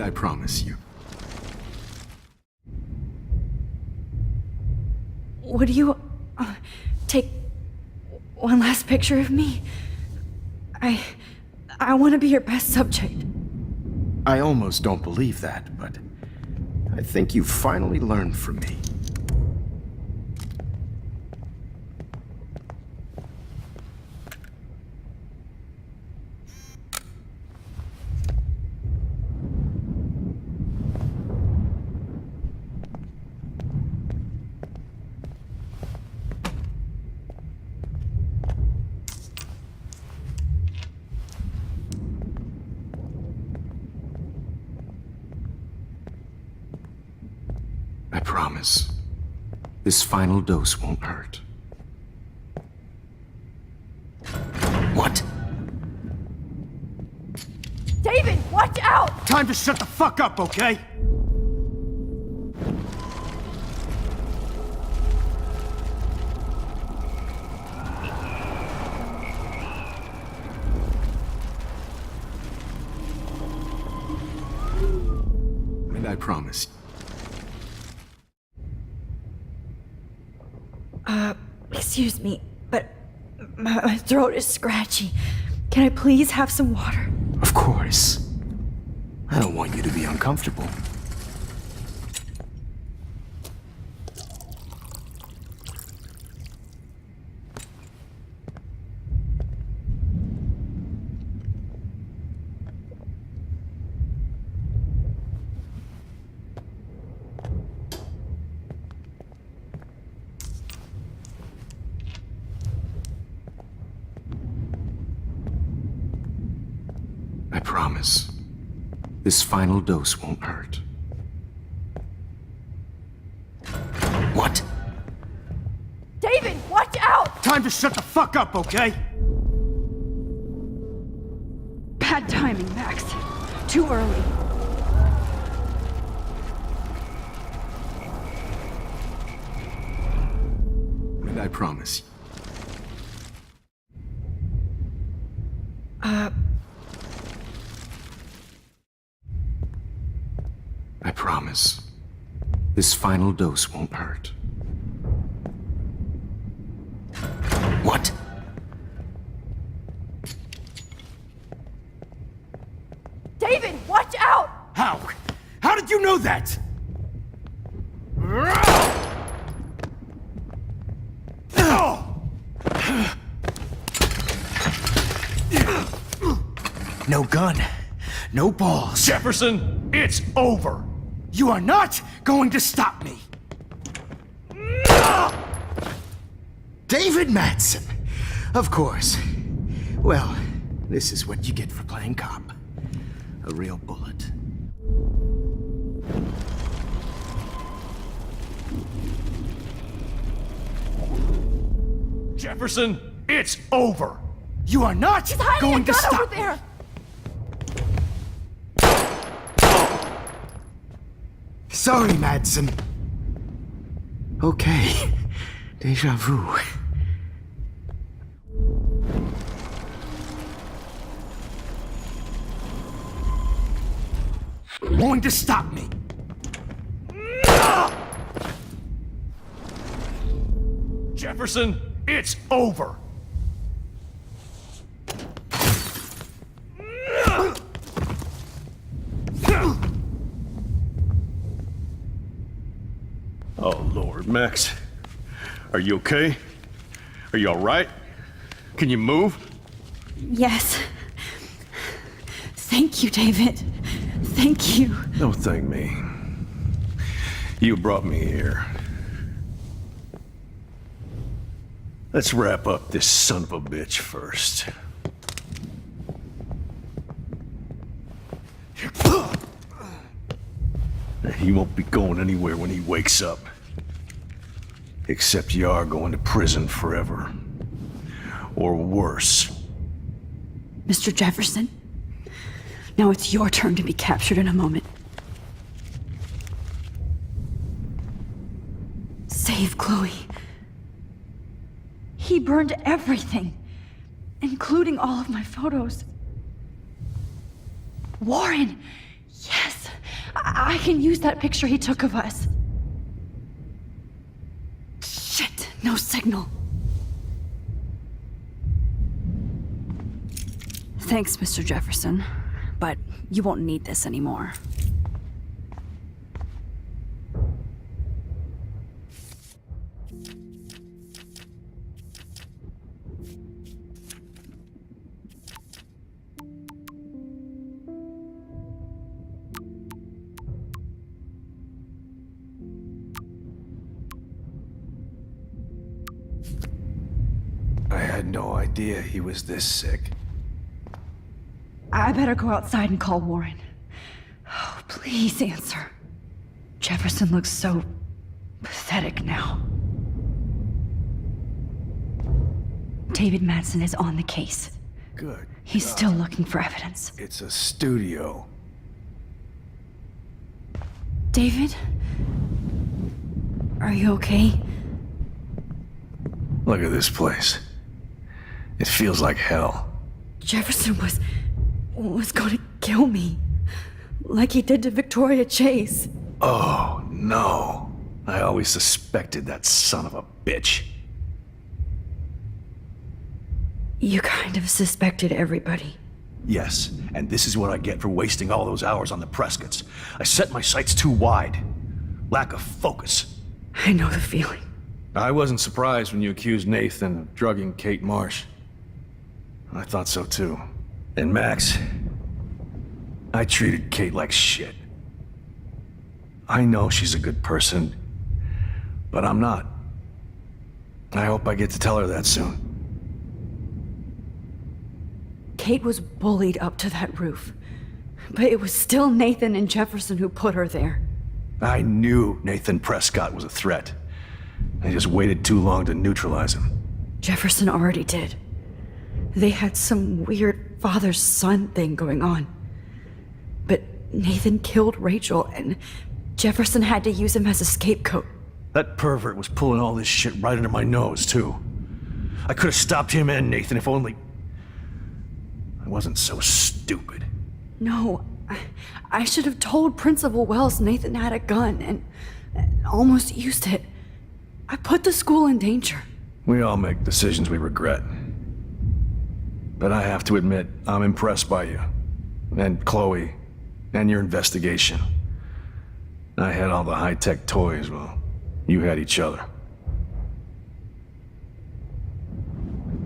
And I promise you. Would you take one last picture of me? I want to be your best subject. I almost don't believe that, but I think you finally learned from me. I promise. This final dose won't hurt. What? David, watch out! Time to shut the fuck up, okay? And I promise. Excuse me, but my throat is scratchy. Can I please have some water? Of course. I don't want you to be uncomfortable. I promise. This final dose won't hurt. What? David, watch out! Time to shut the fuck up, okay? Bad timing, Max. Too early. And I promise. I promise. This final dose won't hurt. What? David, watch out! How? How did you know that? No gun. No balls. Jefferson, it's over. You are not going to stop me. David Madsen. Of course. Well, this is what you get for playing cop. A real bullet. Jefferson, it's over. You are not He's hiding going a to gun stop over there! me. Sorry, Madsen. Okay. Deja vu. Going to stop me. Jefferson, it's over. Oh, Lord, Max. Are you okay? Are you all right? Can you move? Yes. Thank you, David. Thank you. Don't thank me. You brought me here. Let's wrap up this son of a bitch first. He won't be going anywhere when he wakes up. Except you are going to prison forever. Or worse. Mr. Jefferson, now it's your turn to be captured in a moment. Save Chloe. He burned everything, including all of my photos. Warren! Yes! I can use that picture he took of us. Shit, no signal. Thanks, Mr. Jefferson, but you won't need this anymore. I had no idea he was this sick. I better go outside and call Warren. Oh, please answer. Jefferson looks so pathetic now. David Madsen is on the case. Good. He's still looking for evidence. It's a studio. David? Are you okay? Look at this place. It feels like hell. Jefferson was going to kill me. Like he did to Victoria Chase. Oh, no. I always suspected that son of a bitch. You kind of suspected everybody. Yes, and this is what I get for wasting all those hours on the Prescotts. I set my sights too wide. Lack of focus. I know the feeling. I wasn't surprised when you accused Nathan of drugging Kate Marsh. I thought so too. And Max, I treated Kate like shit. I know she's a good person, but I'm not. I hope I get to tell her that soon. Kate was bullied up to that roof. But it was still Nathan and Jefferson who put her there. I knew Nathan Prescott was a threat. I just waited too long to neutralize him. Jefferson already did. They had some weird father-son thing going on. But Nathan killed Rachel, and Jefferson had to use him as a scapegoat. That pervert was pulling all this shit right under my nose, too. I could have stopped him and Nathan if only I wasn't so stupid. No, I should have told Principal Wells Nathan had a gun and almost used it. I put the school in danger. We all make decisions we regret. But I have to admit, I'm impressed by you. And Chloe. And your investigation. I had all the high-tech toys, well, you had each other.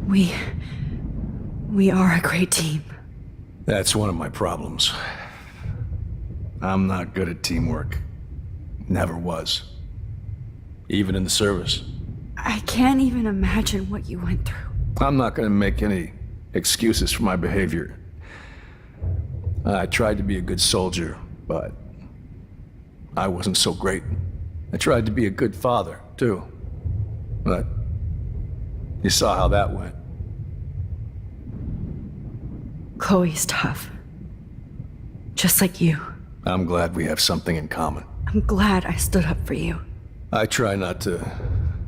We are a great team. That's one of my problems. I'm not good at teamwork. Never was. Even in the service. I can't even imagine what you went through. I'm not gonna make any excuses for my behavior. I tried to be a good soldier, but I wasn't so great. I tried to be a good father, too. But you saw how that went. Chloe's tough. Just like you. I'm glad we have something in common. I'm glad I stood up for you. I try not to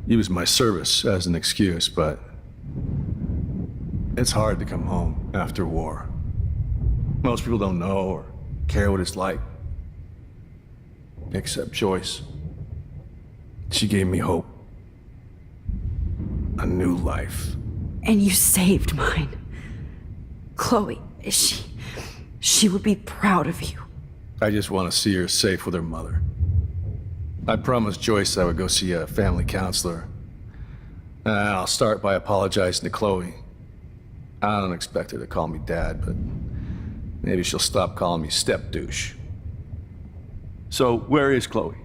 use my service as an excuse, but it's hard to come home after war. Most people don't know or care what it's like. Except Joyce. She gave me hope. A new life. And you saved mine. Chloe, she would be proud of you. I just want to see her safe with her mother. I promised Joyce I would go see a family counselor. I'll start by apologizing to Chloe. I don't expect her to call me Dad, but maybe she'll stop calling me step douche. So, where is Chloe?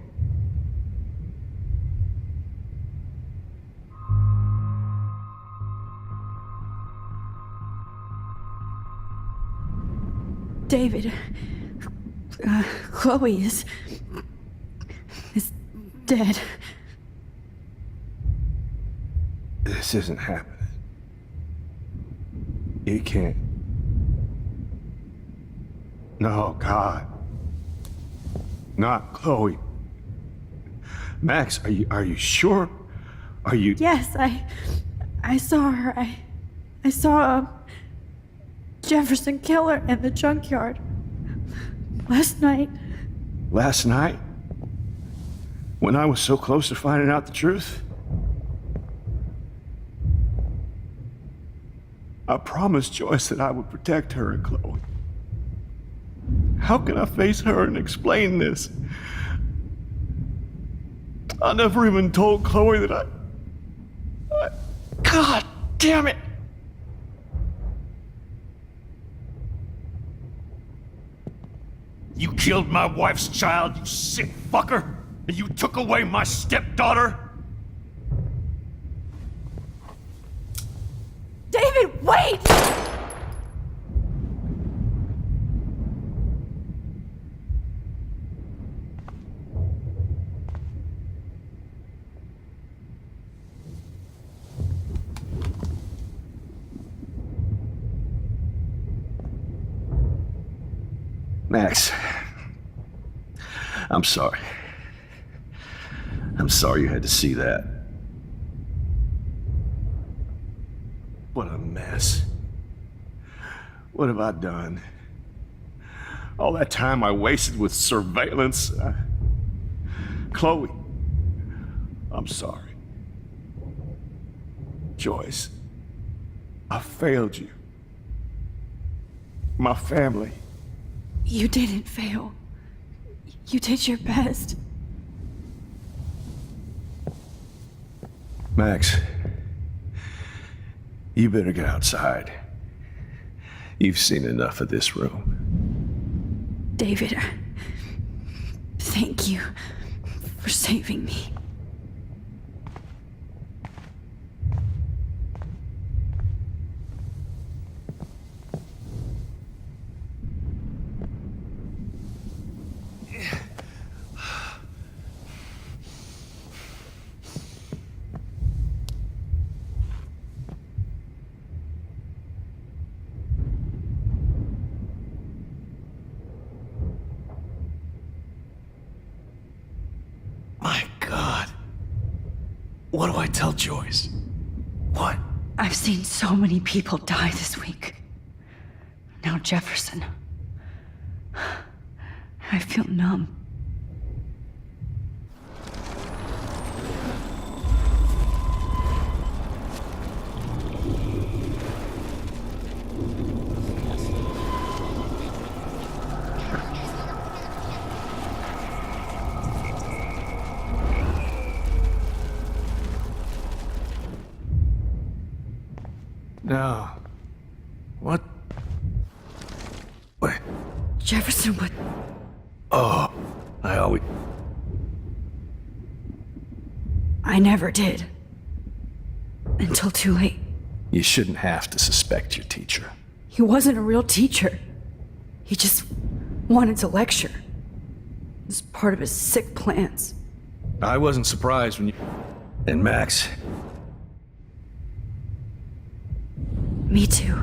David, Chloe is dead. This isn't happening. It can't. No, God. Not Chloe. Max, are you sure? Are you... Yes, I saw her. I saw Jefferson kill her in the junkyard last night Last night, when I was so close to finding out the truth, I promised Joyce that I would protect her and Chloe. How can I face her and explain this? I never even told Chloe that I... God damn it! You killed my wife's child, you sick fucker! And you took away my stepdaughter? David, wait! Max, I'm sorry. I'm sorry you had to see that. What a mess. What have I done? All that time I wasted with surveillance. Chloe, I'm sorry. Joyce, I failed you. My family. You didn't fail. You did your best. Max, you better get outside. You've seen enough of this room. David, thank you for saving me. My God. What do I tell Joyce? What? I've seen so many people die this week. Now Jefferson. I feel numb. No. What? Wait. Jefferson would... Oh, I always... I never did. Until too late. You shouldn't have to suspect your teacher. He wasn't a real teacher. He just wanted to lecture. It was part of his sick plans. I wasn't surprised when you... And Max... Me too.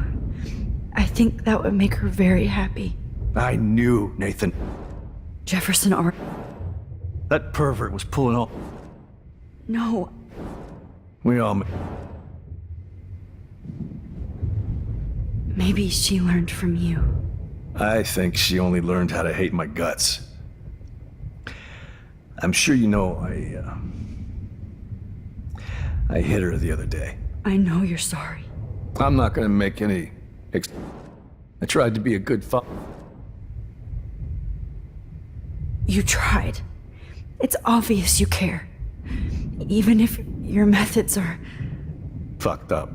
I think that would make her very happy. I knew, Nathan. Jefferson Art. That pervert was pulling all... No. We all... Maybe she learned from you. I think she only learned how to hate my guts. I'm sure you know I hit her the other day. I know you're sorry. I'm not gonna make any... I tried to be a good father. You tried. It's obvious you care. Even if your methods are... Fucked up.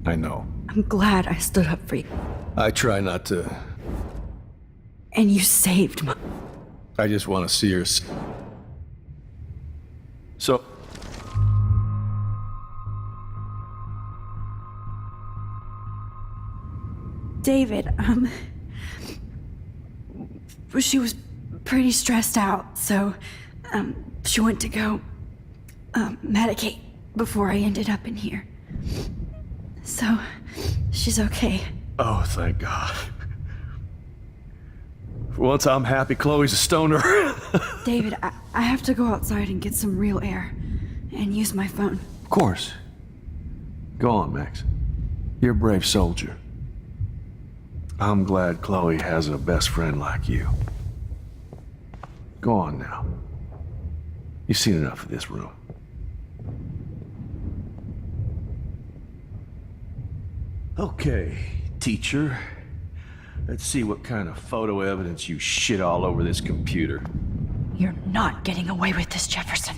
I know. I'm glad I stood up for you. I try not to... And you saved my... I just want to see her... So... David, she was pretty stressed out, so, she went to go, medicate before I ended up in here. So, she's okay. Oh, thank God. For once I'm happy Chloe's a stoner. David, I have to go outside and get some real air, and use my phone. Of course. Go on, Max. You're a brave soldier. I'm glad Chloe has a best friend like you. Go on now. You've seen enough of this room. Okay, teacher. Let's see what kind of photo evidence you shit all over this computer. You're not getting away with this, Jefferson.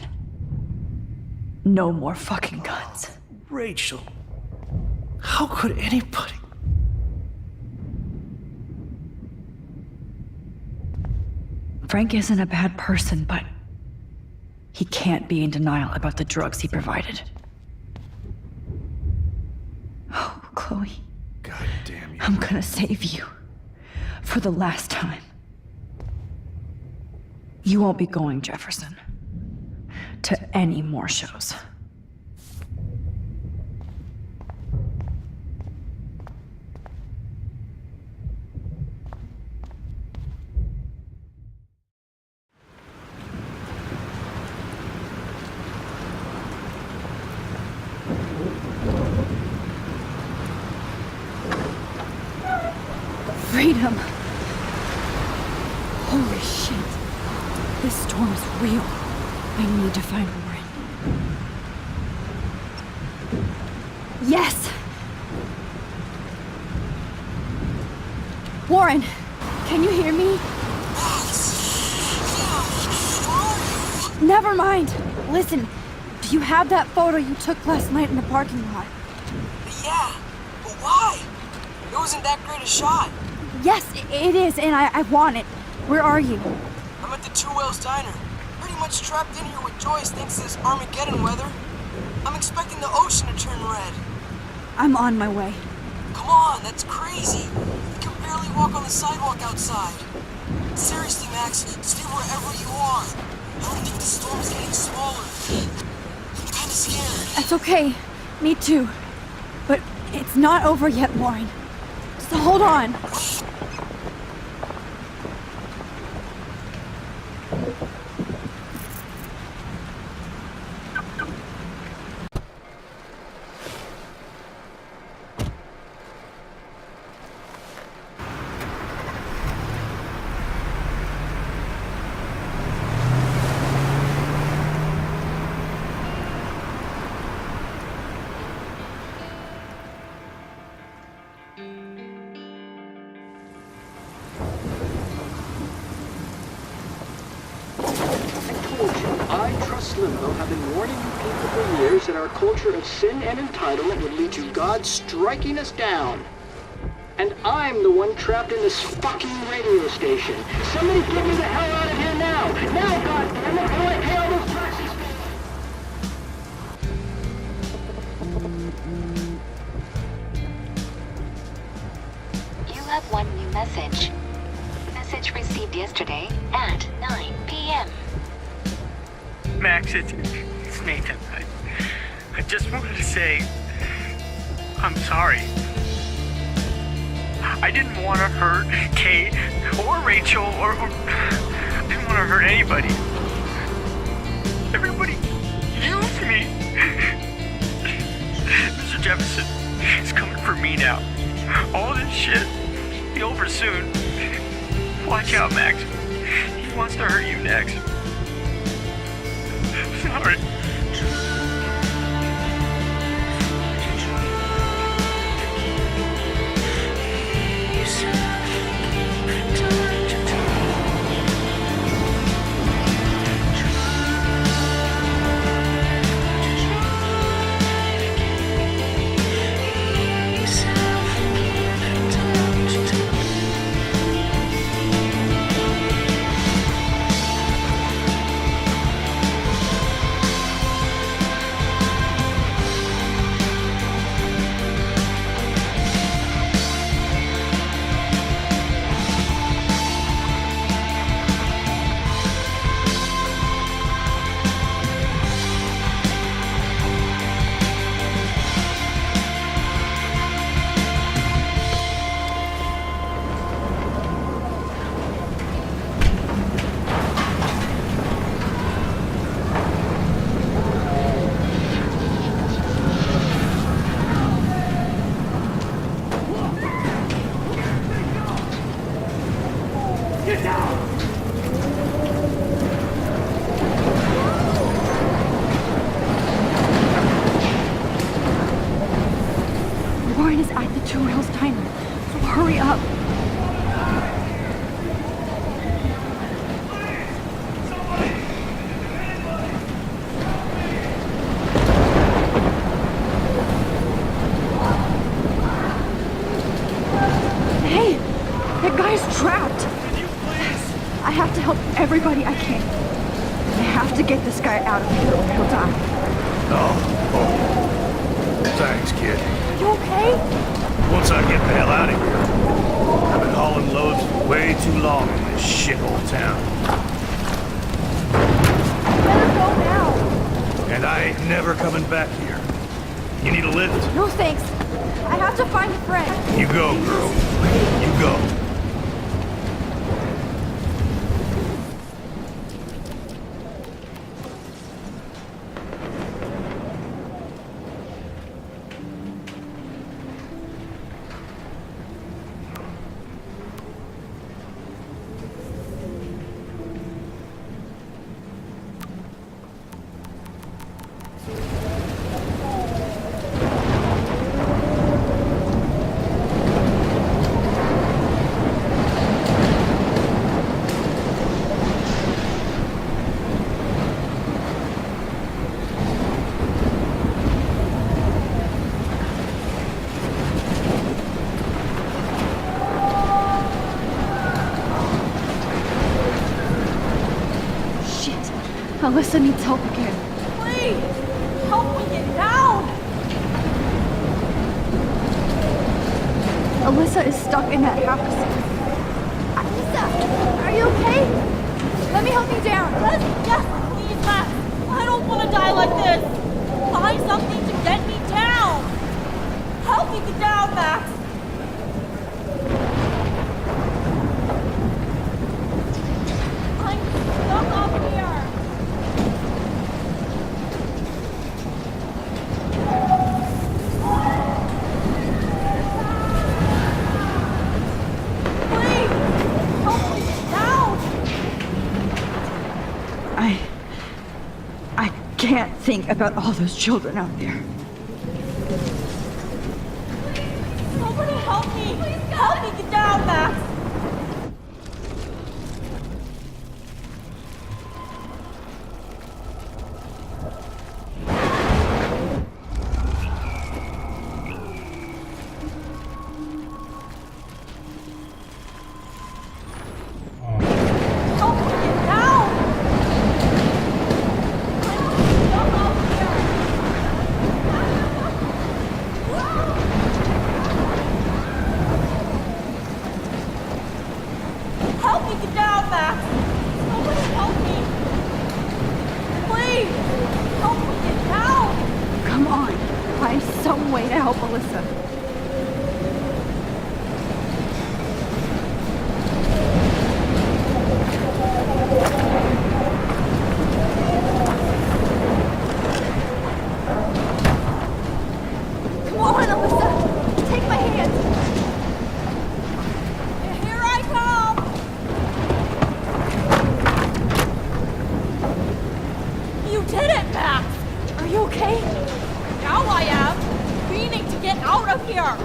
No more fucking guns. Rachel, how could anybody... Frank isn't a bad person, but he can't be in denial about the drugs he provided. Oh, Chloe. God damn you. I'm gonna save you. For the last time. You won't be going, Jefferson, to any more shows. Freedom! Holy shit. This storm is real. I need to find Warren. Yes! Warren, can you hear me? Never mind. Listen, do you have that photo you took last night in the parking lot? Yeah, but why? It wasn't that great a shot. Yes, it is, and I want it. Where are you? I'm at the Two Whales Diner. Pretty much trapped in here with Joyce thanks to this Armageddon weather. I'm expecting the ocean to turn red. I'm on my way. Come on, that's crazy. You can barely walk on the sidewalk outside. Seriously, Max, stay wherever you are. I don't think the storm is getting smaller. I'm kinda scared. That's okay. Me too. But it's not over yet, Warren. So hold on. Limbo have been warning you people for years that our culture of sin and entitlement would lead to God striking us down. And I'm the one trapped in this fucking radio station. Somebody get me the hell out of here now! Now, goddammit, before I pay all those taxes! You have one new message. Message received yesterday at 9 p.m. Max, it's Nathan. I just wanted to say, I'm sorry. I didn't want to hurt Kate or Rachel or I didn't want to hurt anybody. Everybody used me. Mr. Jefferson is coming for me now. All this shit will be over soon. Watch out, Max. He wants to hurt you next. Sorry. 2 rails tiny, so hurry up. Hey, that guy's trapped. I have to help everybody I can. I have to get this guy out of here or he'll die. Oh. Thanks, kid. You okay? Once I get the hell out of here, I've been hauling loads for way too long in this shithole town. Better go now. And I ain't never coming back here. You need a lift? No thanks. I have to find a friend. You go, girl. You go. Alyssa needs help again. Please, help me get down! Alyssa is stuck in that house. Alyssa, are you okay? Let me help you down. Yes, please, Max. I don't want to die like this. Find something to get me down. Help me get down, Max. I'm stuck up here. I can't think about all those children out there. Somebody help me! Help me get down, Max!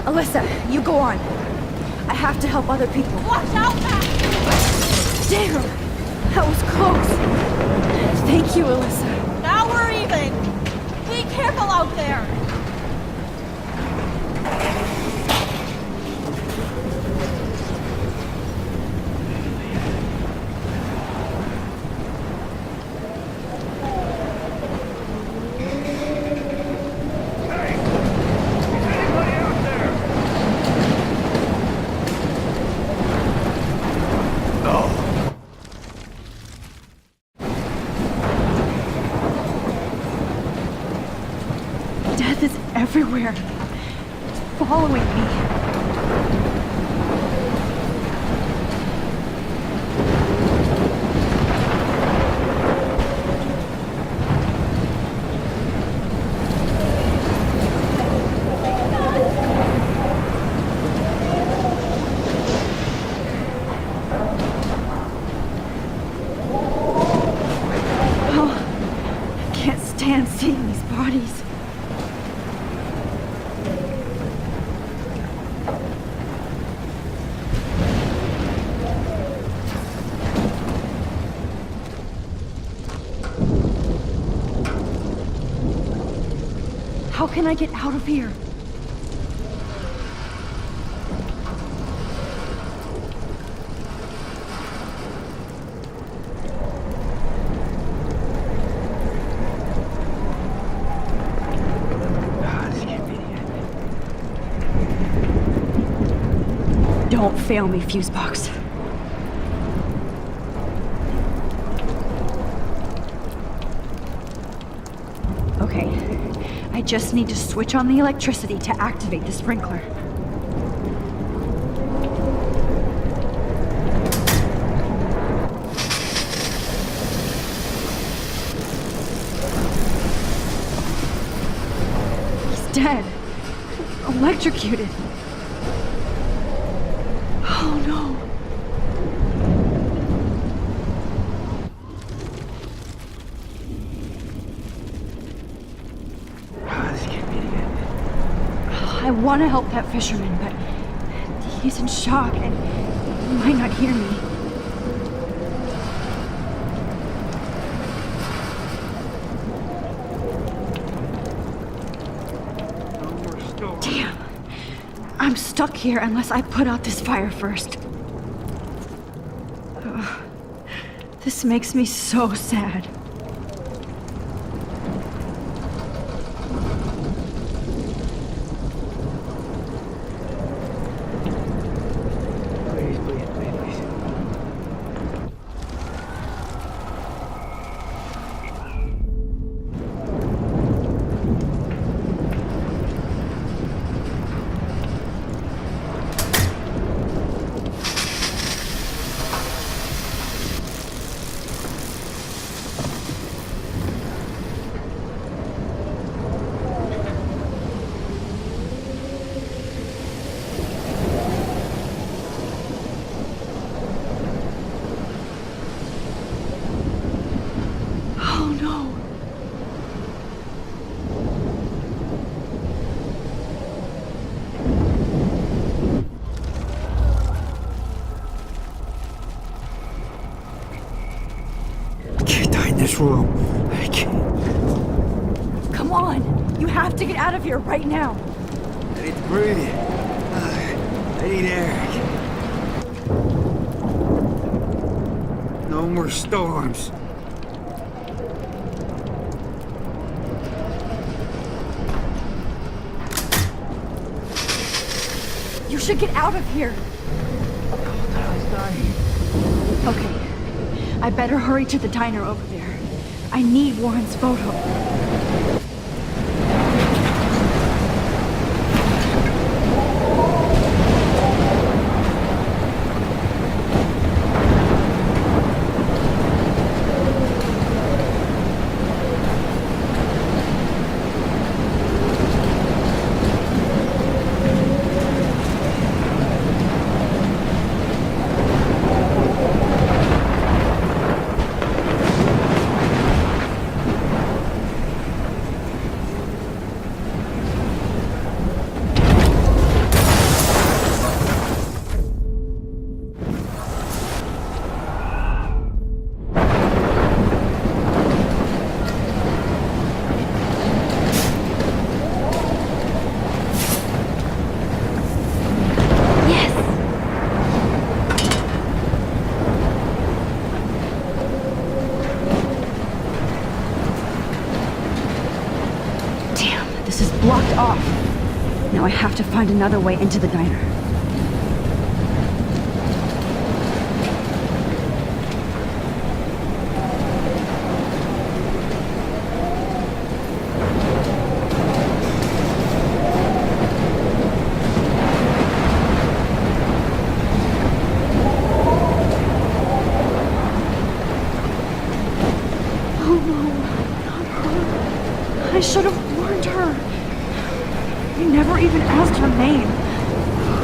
Alyssa, you go on. I have to help other people. Watch out, Max! Damn! That was close. Thank you, Alyssa. Now we're even. Be careful out there. Death is everywhere. It's following me. Oh, I can't stand seeing these bodies. can I get out of here? Don't fail me, Fusebox. Okay, I just need to switch on the electricity to activate the sprinkler. He's dead. Electrocuted. Oh no. I want to help that fisherman, but he's in shock and he might not hear me. Damn. I'm stuck here unless I put out this fire first. Ugh. This makes me so sad. This room. I can't. Come on! You have to get out of here right now! I need to breathe. I need air. No more storms. You should get out of here! Okay. I better hurry to the diner over there. I need Warren's photo. Blocked off. Now I have to find another way into the diner. Oh no, not her. I should have warned her. I never even asked her name.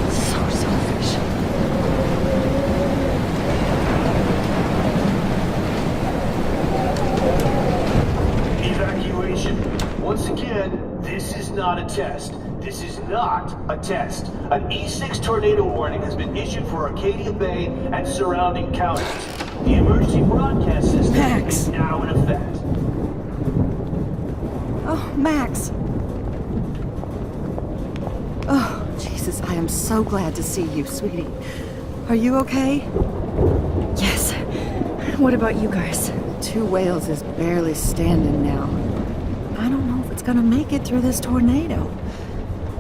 So selfish. Evacuation. Once again, this is not a test. This is not a test. An E6 tornado warning has been issued for Arcadia Bay and surrounding counties. The emergency broadcast system is now in effect. Oh, Max. Jesus, I am so glad to see you, sweetie. Are you okay? Yes. What about you guys? 2 Whales is barely standing now. I don't know if it's gonna make it through this tornado.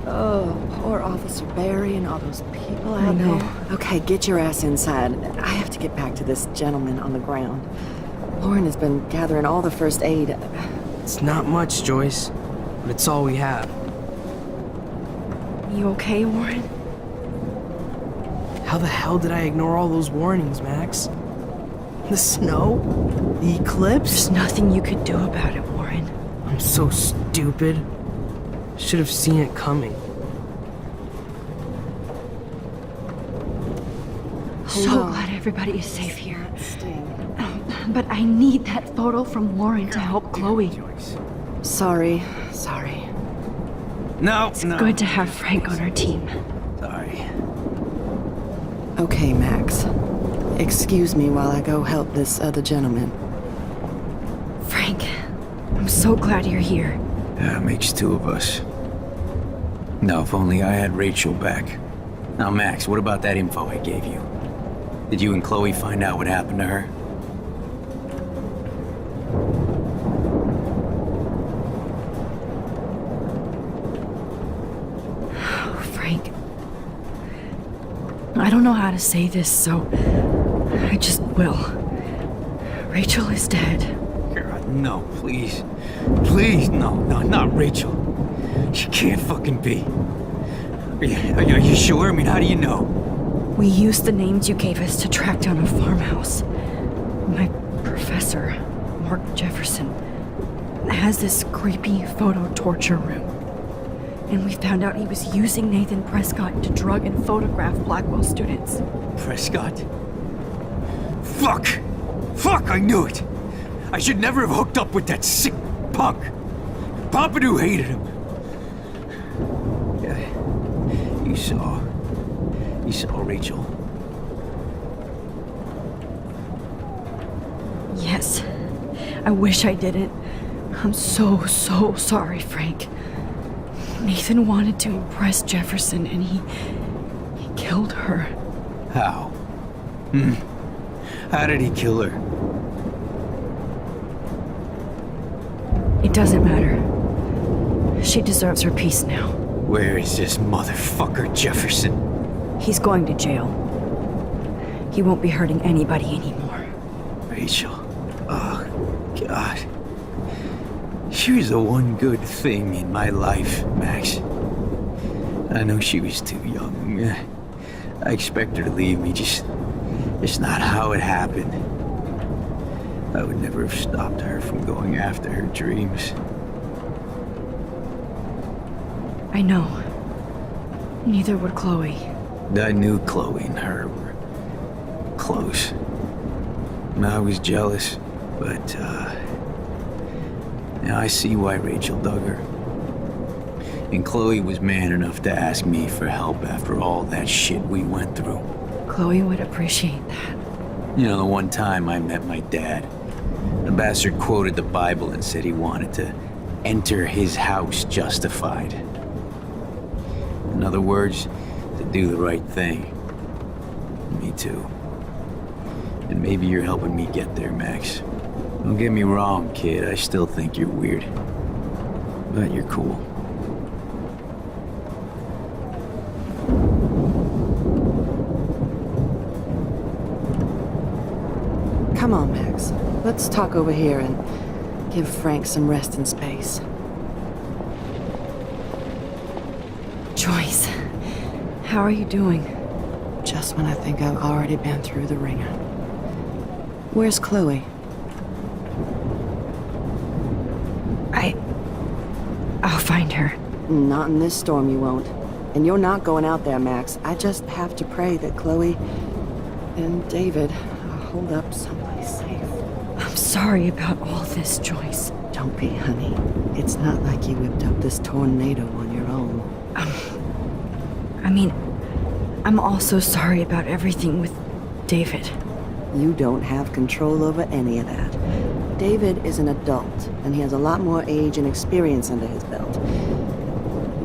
Oh, poor Officer Barry and all those people out there. Okay, get your ass inside. I have to get back to this gentleman on the ground. Lauren has been gathering all the first aid. It's not much, Joyce, but it's all we have. You okay, Warren? How the hell did I ignore all those warnings, Max? The snow? The eclipse? There's nothing you could do about it, Warren. I'm so stupid. Should have seen it coming. So glad everybody is safe here. But I need that photo from Lauren to help Chloe. Sorry. No, It's good to have Frank on our team. Sorry. Okay, Max. Excuse me while I go help this other gentleman. Frank, I'm so glad you're here. Yeah, it makes 2 of us. Now, if only I had Rachel back. Now, Max, what about that info I gave you? Did you and Chloe find out what happened to her? Frank. I don't know how to say this, so I just will. Rachel is dead. God, no, please. Please, no, not Rachel. She can't fucking be. Are you sure? I mean, how do you know? We used the names you gave us to track down a farmhouse. My professor, Mark Jefferson, has this creepy photo torture room. And we found out he was using Nathan Prescott to drug and photograph Blackwell students. Prescott? Fuck! Fuck, I knew it! I should never have hooked up with that sick punk! Pompidou hated him! Yeah, you saw Rachel. Yes. I wish I didn't. I'm so sorry, Frank. Nathan wanted to impress Jefferson, and he killed her. How? How did he kill her? It doesn't matter. She deserves her peace now. Where is this motherfucker Jefferson? He's going to jail. He won't be hurting anybody anymore. Rachel. Oh, God. She was the one good thing in my life, Max. I know she was too young. I expect her to leave me, just not how it happened. I would never have stopped her from going after her dreams. I know. Neither would Chloe. I knew Chloe and her were close. I was jealous, but, now I see why Rachel dug her. And Chloe was man enough to ask me for help after all that shit we went through. Chloe would appreciate that. You know, the one time I met my dad, the bastard quoted the Bible and said he wanted to enter his house justified. In other words, to do the right thing. Me too. And maybe you're helping me get there, Max. Don't get me wrong, kid. I still think you're weird. But you're cool. Come on, Max. Let's talk over here and give Frank some rest and space. Joyce, how are you doing? Just when I think I've already been through the ringer. Where's Chloe? I'll find her. Not in this storm, you won't. And you're not going out there, Max. I just have to pray that Chloe and David hold up someplace safe. I'm sorry about all this, Joyce. Don't be, honey. It's not like you whipped up this tornado on your own. I'm also sorry about everything with David. You don't have control over any of that. David is an adult, and he has a lot more age and experience under his belt.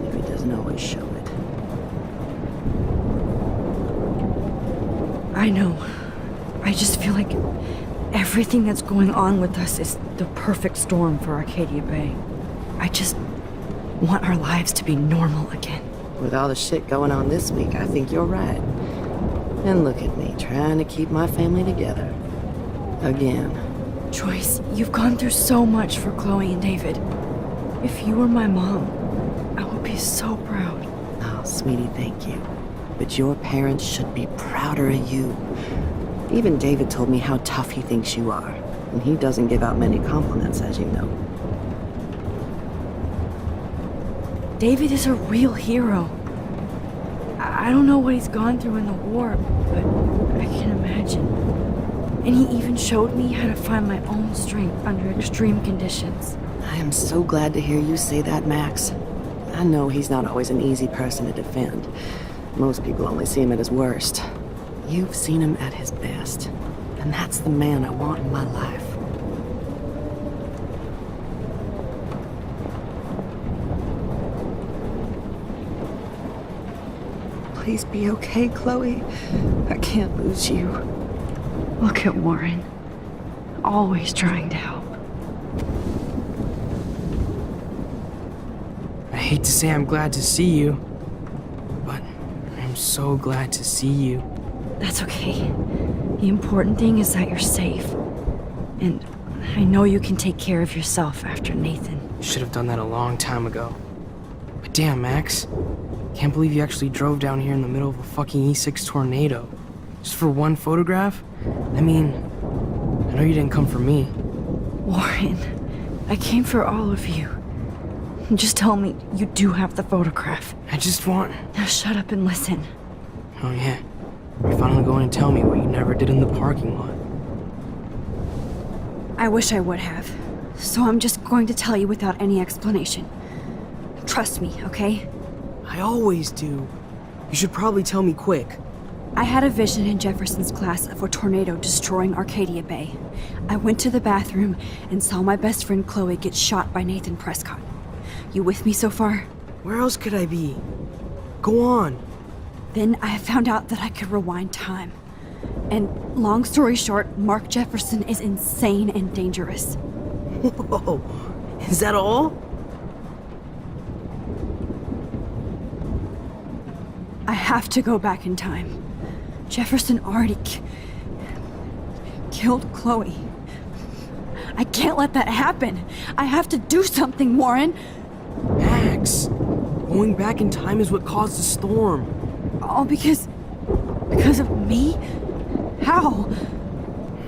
If he doesn't always show it. I know. I just feel like everything that's going on with us is the perfect storm for Arcadia Bay. I just want our lives to be normal again. With all the shit going on this week, I think you're right. And look at me, trying to keep my family together. Again. Joyce, you've gone through so much for Chloe and David. If you were my mom, I would be so proud. Oh, sweetie, thank you. But your parents should be prouder of you. Even David told me how tough he thinks you are. And he doesn't give out many compliments, as you know. David is a real hero. I don't know what he's gone through in the war, but I can imagine. And he even showed me how to find my own strength under extreme conditions. I am so glad to hear you say that, Max. I know he's not always an easy person to defend. Most people only see him at his worst. You've seen him at his best. And that's the man I want in my life. Please be okay, Chloe. I can't lose you. Look at Warren. Always trying to help. I hate to say I'm glad to see you, but I'm so glad to see you. That's okay. The important thing is that you're safe. And I know you can take care of yourself after Nathan. Should have done that a long time ago. But damn, Max. Can't believe you actually drove down here in the middle of a fucking E6 tornado. Just for one photograph? I mean, I know you didn't come for me. Warren, I came for all of you. Just tell me you do have the photograph. I just want... Now shut up and listen. Oh yeah, you're finally going to tell me what you never did in the parking lot. I wish I would have. So I'm just going to tell you without any explanation. Trust me, okay? I always do. You should probably tell me quick. I had a vision in Jefferson's class of a tornado destroying Arcadia Bay. I went to the bathroom and saw my best friend Chloe get shot by Nathan Prescott. You with me so far? Where else could I be? Go on. Then I found out that I could rewind time. And long story short, Mark Jefferson is insane and dangerous. Whoa, is that all? I have to go back in time. Jefferson already killed Chloe. I can't let that happen. I have to do something, Warren. Max, going back in time is what caused the storm. All because of me? How?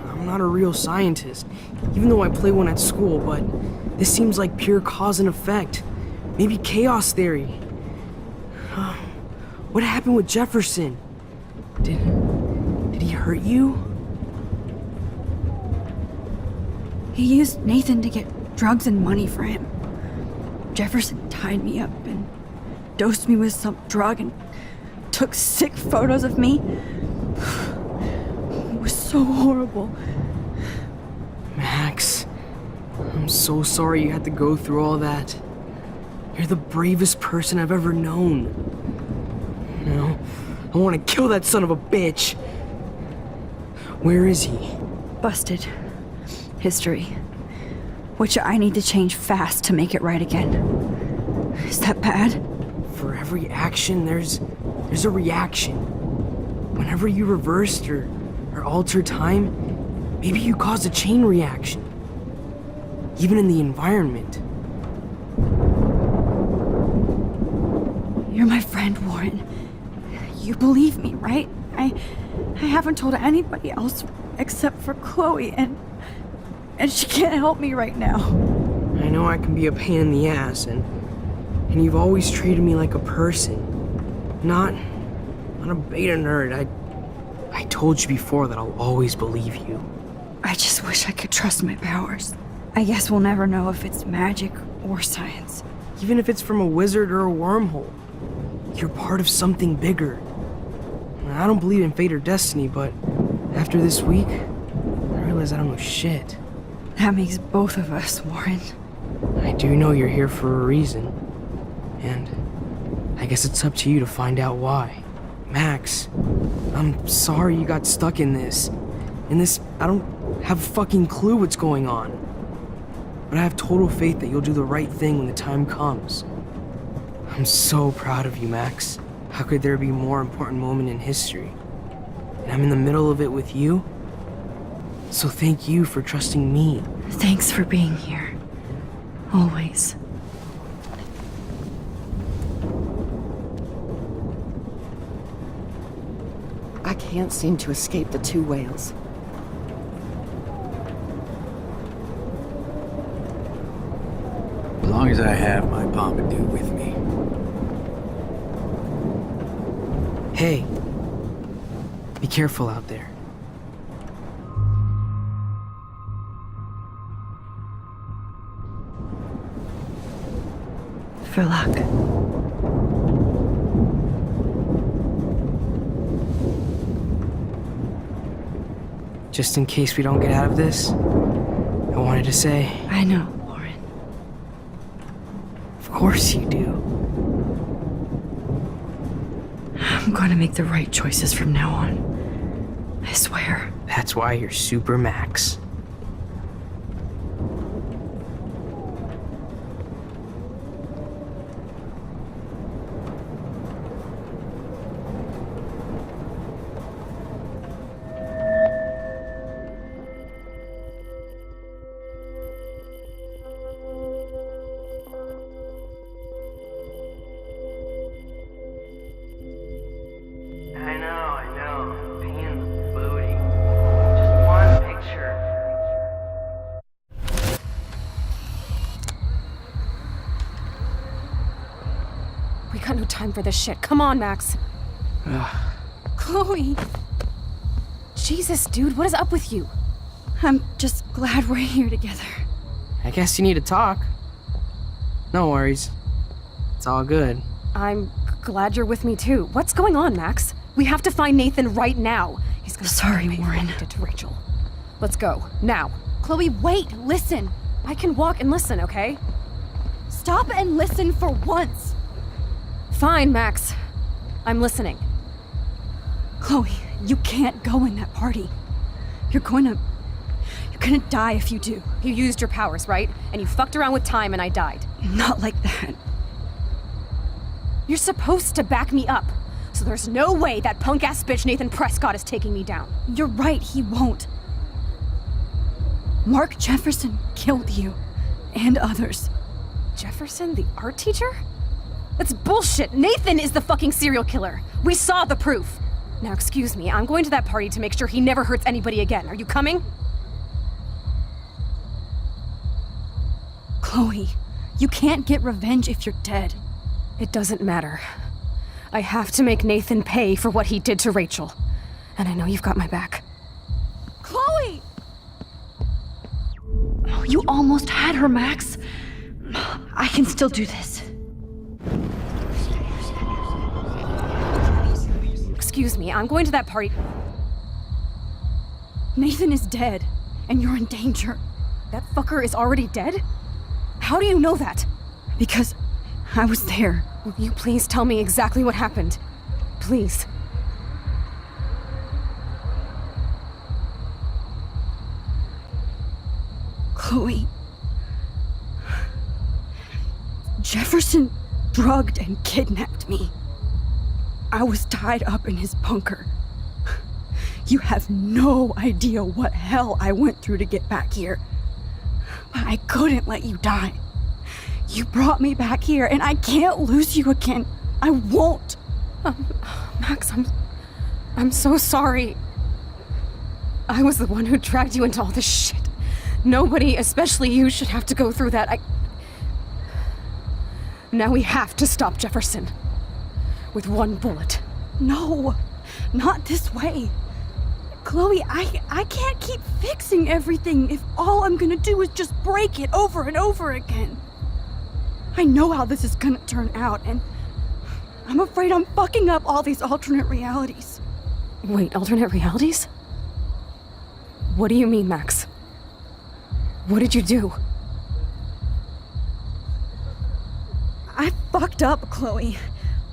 I'm not a real scientist, even though I play one at school, but this seems like pure cause and effect. Maybe chaos theory. What happened with Jefferson? Did he hurt you? He used Nathan to get drugs and money for him. Jefferson tied me up and dosed me with some drug and took sick photos of me. It was so horrible. Max, I'm so sorry you had to go through all that. You're the bravest person I've ever known. You know, I want to kill that son of a bitch. Where is he? Busted. History. Which I need to change fast to make it right again. Is that bad? For every action, there's a reaction. Whenever you reversed or altered time, maybe you caused a chain reaction. Even in the environment. You're my friend, Warren. You believe me, right? I haven't told anybody else except for Chloe, and she can't help me right now. I know I can be a pain in the ass, and you've always treated me like a person. Not a beta nerd. I told you before that I'll always believe you. I just wish I could trust my powers. I guess we'll never know if it's magic or science. Even if it's from a wizard or a wormhole. You're part of something bigger. I don't believe in fate or destiny, but after this week, I realize I don't know shit. That makes both of us, Warren. I do know you're here for a reason. And I guess it's up to you to find out why. Max, I'm sorry you got stuck in this. I don't have a fucking clue what's going on. But I have total faith that you'll do the right thing when the time comes. I'm so proud of you, Max. How could there be a more important moment in history? And I'm in the middle of it with you? So thank you for trusting me. Thanks for being here. Always. I can't seem to escape the two whales. As long as I have my Pompidou with me. Hey, be careful out there. For luck. Just in case we don't get out of this, I wanted to say... I know, Warren. Of course you do. I'm going to make the right choices from now on. I swear. That's why you're Super Max. I know. Pain in the booty. Just one picture. We got no time for this shit. Come on, Max. Chloe. Jesus, dude, what is up with you? I'm just glad we're here together. I guess you need to talk. No worries. It's all good. I'm glad you're with me too. What's going on, Max? We have to find Nathan right now. He's gonna Sorry, pay for Warren. what he did to Rachel. Let's go now. Chloe, wait, listen. I can walk and listen, okay? Stop and listen for once. Fine, Max. I'm listening. Chloe, you can't go in that party. You're gonna die if you do. You used your powers, right? And you fucked around with time and I died. Not like that. You're supposed to back me up. So there's no way that punk-ass bitch Nathan Prescott is taking me down. You're right, he won't. Mark Jefferson killed you. And others. Jefferson, the art teacher? That's bullshit! Nathan is the fucking serial killer! We saw the proof! Now excuse me, I'm going to that party to make sure he never hurts anybody again. Are you coming? Chloe, you can't get revenge if you're dead. It doesn't matter. I have to make Nathan pay for what he did to Rachel. And I know you've got my back. Chloe! Oh, you almost had her, Max. I can still do this. Excuse me, I'm going to that party. Nathan is dead, and you're in danger. That fucker is already dead? How do you know that? Because I was there. Will you please tell me exactly what happened? Please. Chloe. Jefferson drugged and kidnapped me. I was tied up in his bunker. You have no idea what hell I went through to get back here. But I couldn't let you die. You brought me back here, and I can't lose you again. I won't. Max, I'm so sorry. I was the one who dragged you into all this shit. Nobody, especially you, should have to go through that. Now we have to stop Jefferson. With one bullet. No, not this way. Chloe, I can't keep fixing everything if all I'm gonna do is just break it over and over again. I know how this is gonna turn out, and I'm afraid I'm fucking up all these alternate realities. Wait, alternate realities? What do you mean, Max? What did you do? I fucked up, Chloe.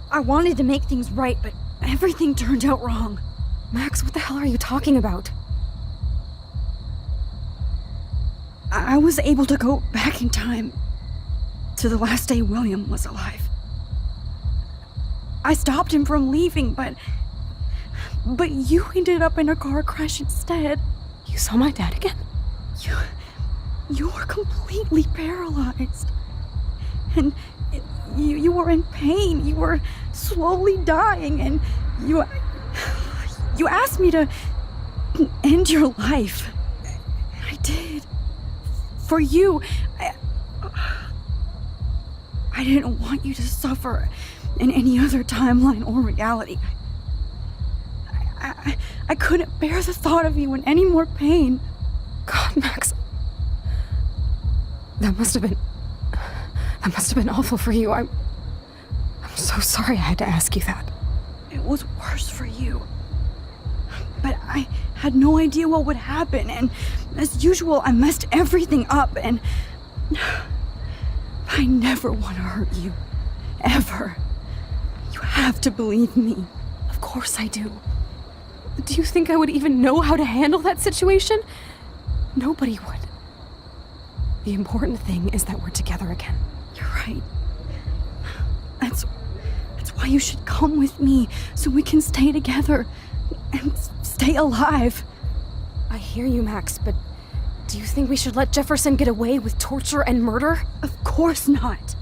I wanted to make things right, but everything turned out wrong. Max, what the hell are you talking about? I was able to go back in time to the last day William was alive. I stopped him from leaving, but you ended up in a car crash instead. You saw my dad again? You were completely paralyzed. And you were in pain. You were slowly dying, and you asked me to end your life. I did. For you. I didn't want you to suffer in any other timeline or reality. I couldn't bear the thought of you in any more pain. God, Max. That must have been awful for you. I'm so sorry I had to ask you that. It was worse for you. But I had no idea what would happen, and as usual, I messed everything up, and I never want to hurt you. Ever. You have to believe me. Of course I do. Do you think I would even know how to handle that situation? Nobody would. The important thing is that we're together again. You're right. That's why you should come with me, so we can stay together and stay alive. I hear you, Max, but do you think we should let Jefferson get away with torture and murder? Of course not.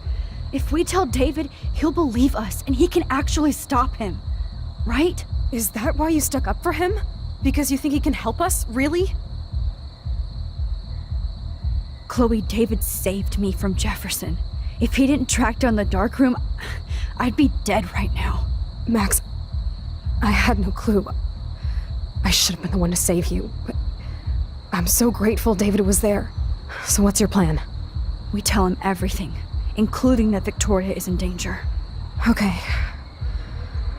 If we tell David, he'll believe us and he can actually stop him. Right? Is that why you stuck up for him? Because you think he can help us? Really? Chloe, David saved me from Jefferson. If he didn't track down the dark room, I'd be dead right now. Max, I had no clue. I should have been the one to save you, but I'm so grateful David was there. So what's your plan? We tell him everything, including that Victoria is in danger. Okay.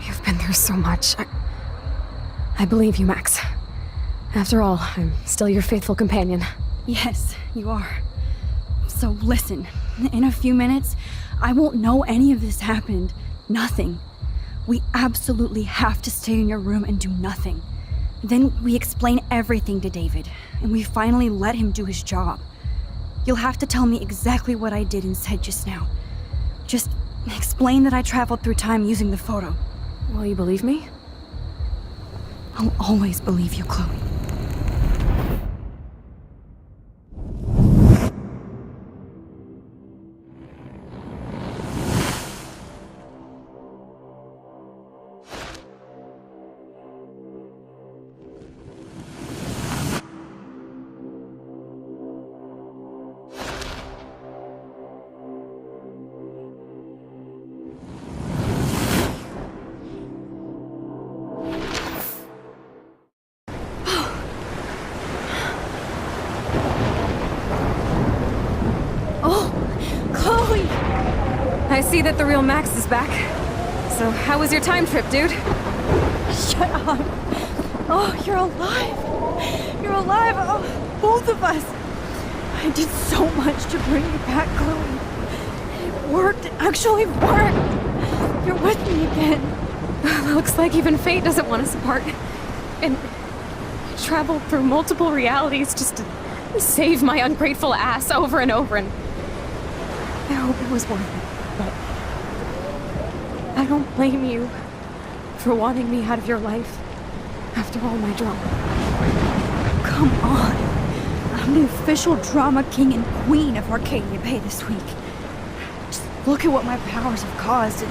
You've been through so much. I believe you, Max. After all, I'm still your faithful companion. Yes, you are. So listen, in a few minutes, I won't know any of this happened. Nothing. We absolutely have to stay in your room and do nothing. Then we explain everything to David, and we finally let him do his job. You'll have to tell me exactly what I did and said just now. Just explain that I traveled through time using the photo. Will you believe me? I'll always believe you, Chloe. I see that the real Max is back. So how was your time trip, dude? Shut up. Oh, you're alive. You're alive. Oh, both of us. I did so much to bring you back, Chloe. It worked. It actually worked. You're with me again. Looks like even fate doesn't want us apart. And I traveled through multiple realities just to save my ungrateful ass over and over, and I hope it was worth it. But I don't blame you for wanting me out of your life after all my drama. Come on. I'm the official drama king and queen of Arcadia Bay this week. Just look at what my powers have caused in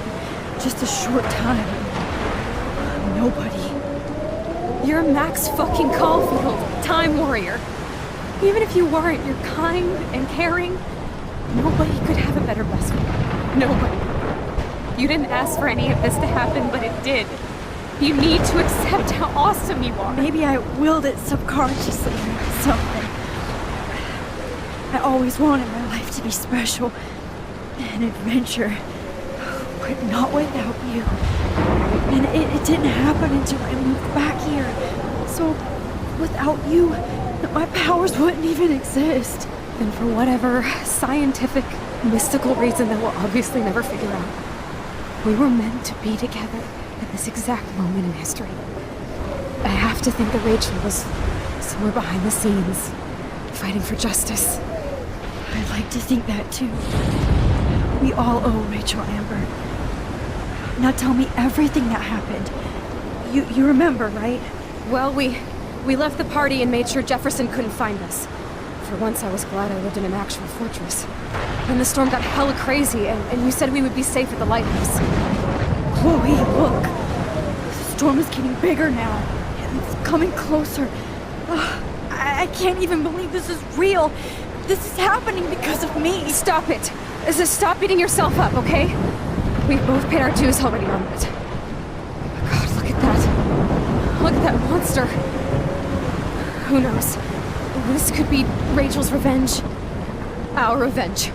just a short time. Nobody. You're Max fucking Caulfield, Time Warrior. Even if you weren't, you're kind and caring. Nobody could have a better best friend. Nobody. You didn't ask for any of this to happen, but it did. You need to accept how awesome you are. Maybe I willed it subconsciously or something. I always wanted my life to be special. An adventure. But not without you. And it didn't happen until I moved back here. So, without you, my powers wouldn't even exist. And for whatever scientific, mystical reason that we'll obviously never figure out, we were meant to be together at this exact moment in history. I have to think that Rachel was somewhere behind the scenes, fighting for justice. I'd like to think that too. We all owe Rachel Amber. Now tell me everything that happened. You remember, right? Well, we left the party and made sure Jefferson couldn't find us. For once, I was glad I lived in an actual fortress. Then the storm got hella crazy, and you said we would be safe at the lighthouse. Chloe, look. The storm is getting bigger now. And it's coming closer. I can't even believe this is real. This is happening because of me. Stop it. Stop beating yourself up, okay? We've both paid our dues already on that. Oh my God, look at that. Look at that monster. Who knows? This could be Rachel's revenge. Our revenge.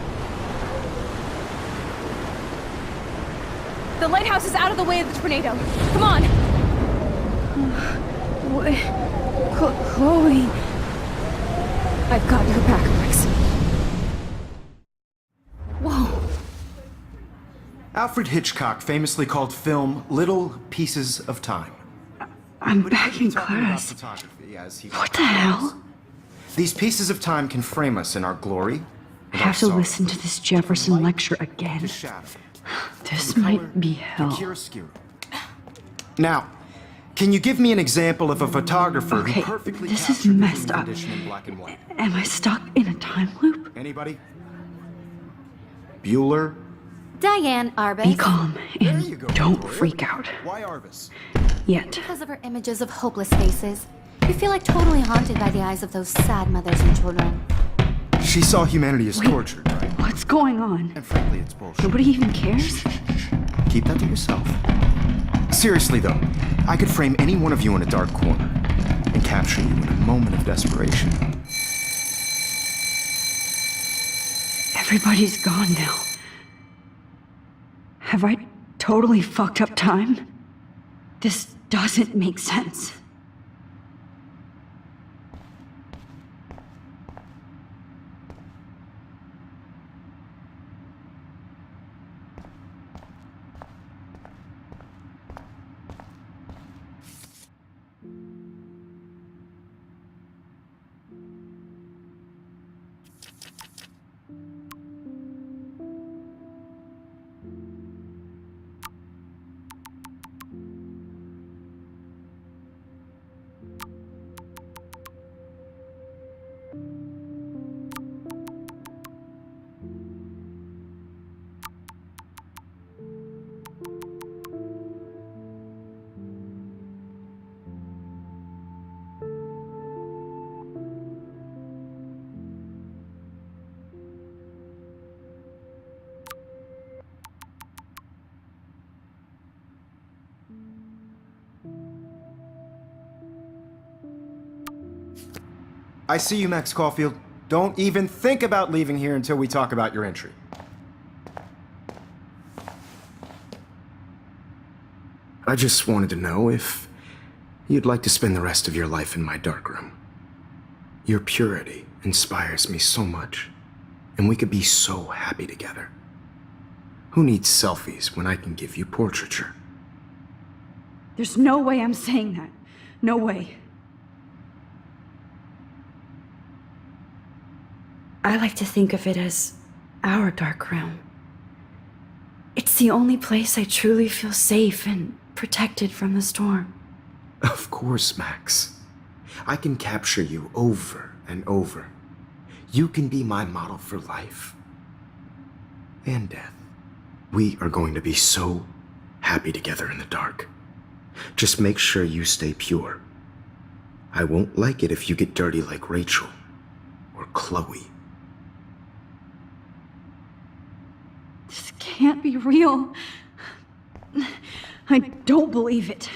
The lighthouse is out of the way of the tornado. Come on! Chloe. I've got your back, Max. Whoa. Alfred Hitchcock famously called film little pieces of time. I'm back in class. What the hell? These pieces of time can frame us in our glory. I have to listen to this Jefferson lecture again. This might be hell. Now, can you give me an example of a photographer Okay, who perfectly this is captured the messed human up. condition in black and white? Am I stuck in a time loop? Anybody? Bueller? Diane Arbus. Be calm and don't freak out. Why Arbus? Yet. Because of her images of hopeless faces. You feel like totally haunted by the eyes of those sad mothers and children. She saw humanity as tortured, right? What's going on? And frankly, it's bullshit. Nobody even cares? Keep that to yourself. Seriously, though, I could frame any one of you in a dark corner and capture you in a moment of desperation. Everybody's gone now. Have I totally fucked up time? This doesn't make sense. I see you, Max Caulfield. Don't even think about leaving here until we talk about your entry. I just wanted to know if you'd like to spend the rest of your life in my darkroom. Your purity inspires me so much, and we could be so happy together. Who needs selfies when I can give you portraiture? There's no way I'm saying that. No way. I like to think of it as our dark room. It's the only place I truly feel safe and protected from the storm. Of course, Max. I can capture you over and over. You can be my model for life and death. We are going to be so happy together in the dark. Just make sure you stay pure. I won't like it if you get dirty like Rachel or Chloe. This can't be real. I don't believe it.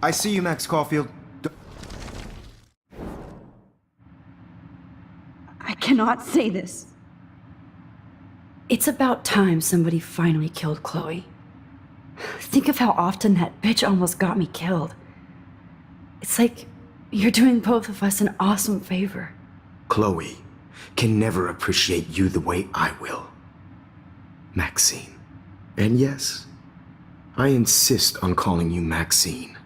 I see you, Max Caulfield. I cannot say this. It's about time somebody finally killed Chloe. Think of how often that bitch almost got me killed. It's like you're doing both of us an awesome favor. Chloe can never appreciate you the way I will. Maxine. And yes, I insist on calling you Maxine.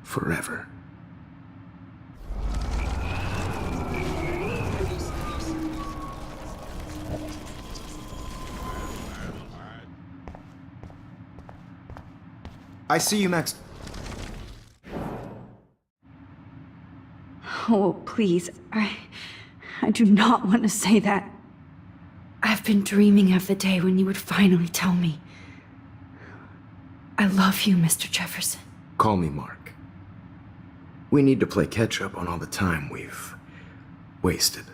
Forever. I see you, Max. Oh, please. I do not want to say that. I've been dreaming of the day when you would finally tell me. I love you, Mr. Jefferson. Call me Mark. We need to play catch up on all the time we've wasted.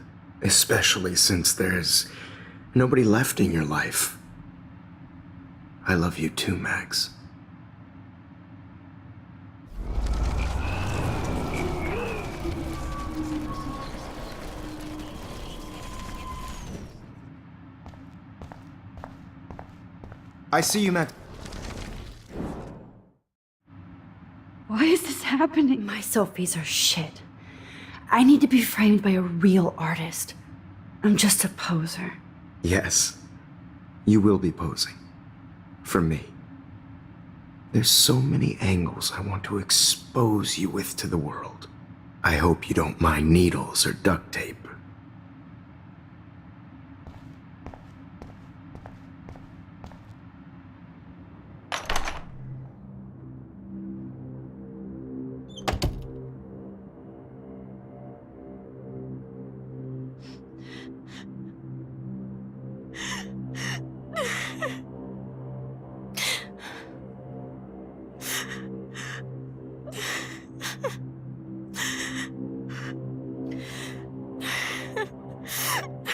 Especially since there's nobody left in your life. I love you too, Max. I see you, Max. Why is this happening? My selfies are shit. I need to be framed by a real artist. I'm just a poser. Yes, you will be posing. For me. There's so many angles I want to expose you with to the world. I hope you don't mind needles or duct tape.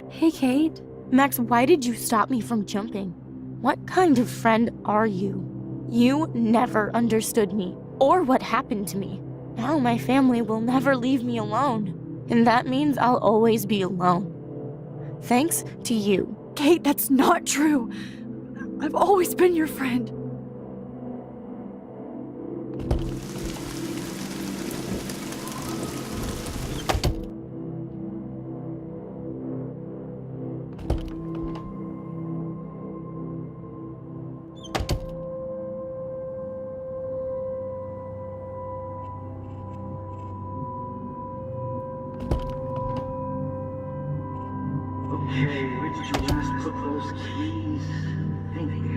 Hey, Kate. Max, why did you stop me from jumping? What kind of friend are you? You never understood me, or what happened to me. Now my family will never leave me alone, and that means I'll always be alone. Thanks to you. Kate, that's not true. I've always been your friend. Okay, where did you last put those keys? Thinking.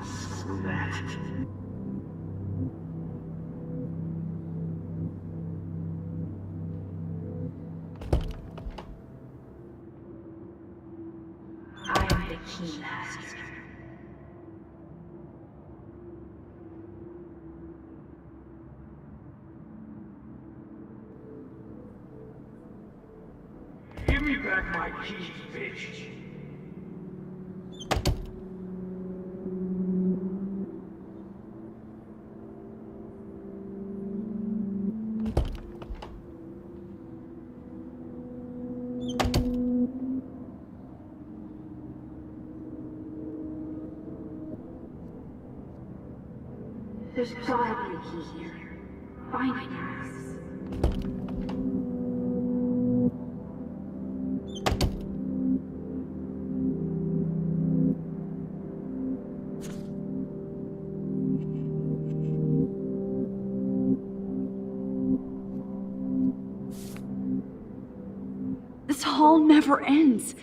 Screw that. I am the key master. Give me back my keys, bitch. There's gotta be a key here. Find it, Max. This hall never ends.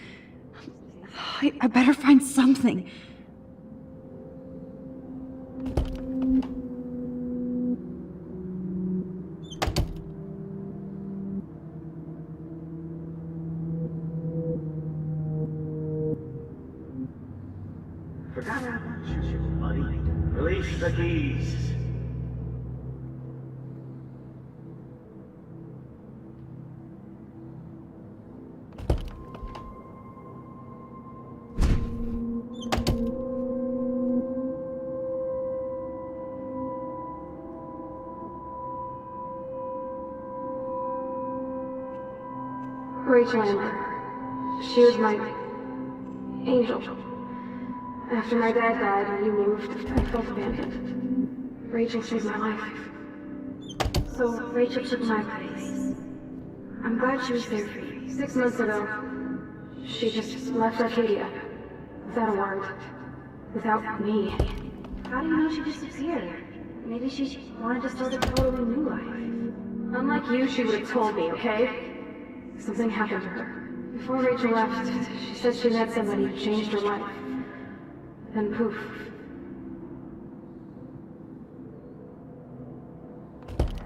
I better find something. Forgot about you, buddy. Release the keys. Rachel Amber. She was my angel. After my dad died and you moved, I felt abandoned. Rachel saved my life. So Rachel took my place. I'm glad she was there for you. 6 months ago, she just left Arcadia. Without a word. Without me. How do you know she disappeared? Maybe she wanted to start a totally new life. Unlike you, she would have told me, okay? Something happened to her. Before Rachel left, she said she met somebody who changed her life. Then poof.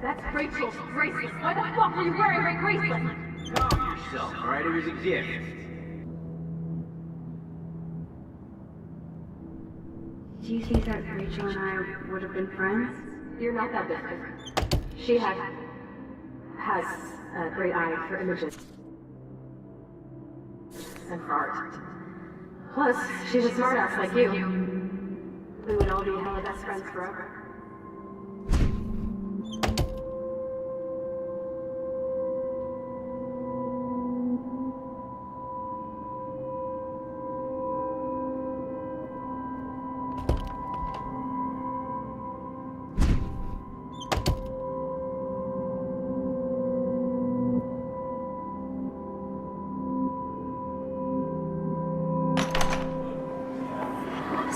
That's Rachel's bracelet. Why the fuck are you wearing my bracelet? Calm yourself, alright? It was a gift. Do you think that Rachel and I would have been friends? You're not that different. She has a great eye for images. And for art. Plus, she's a smartass like you. We would all be hella best friends forever.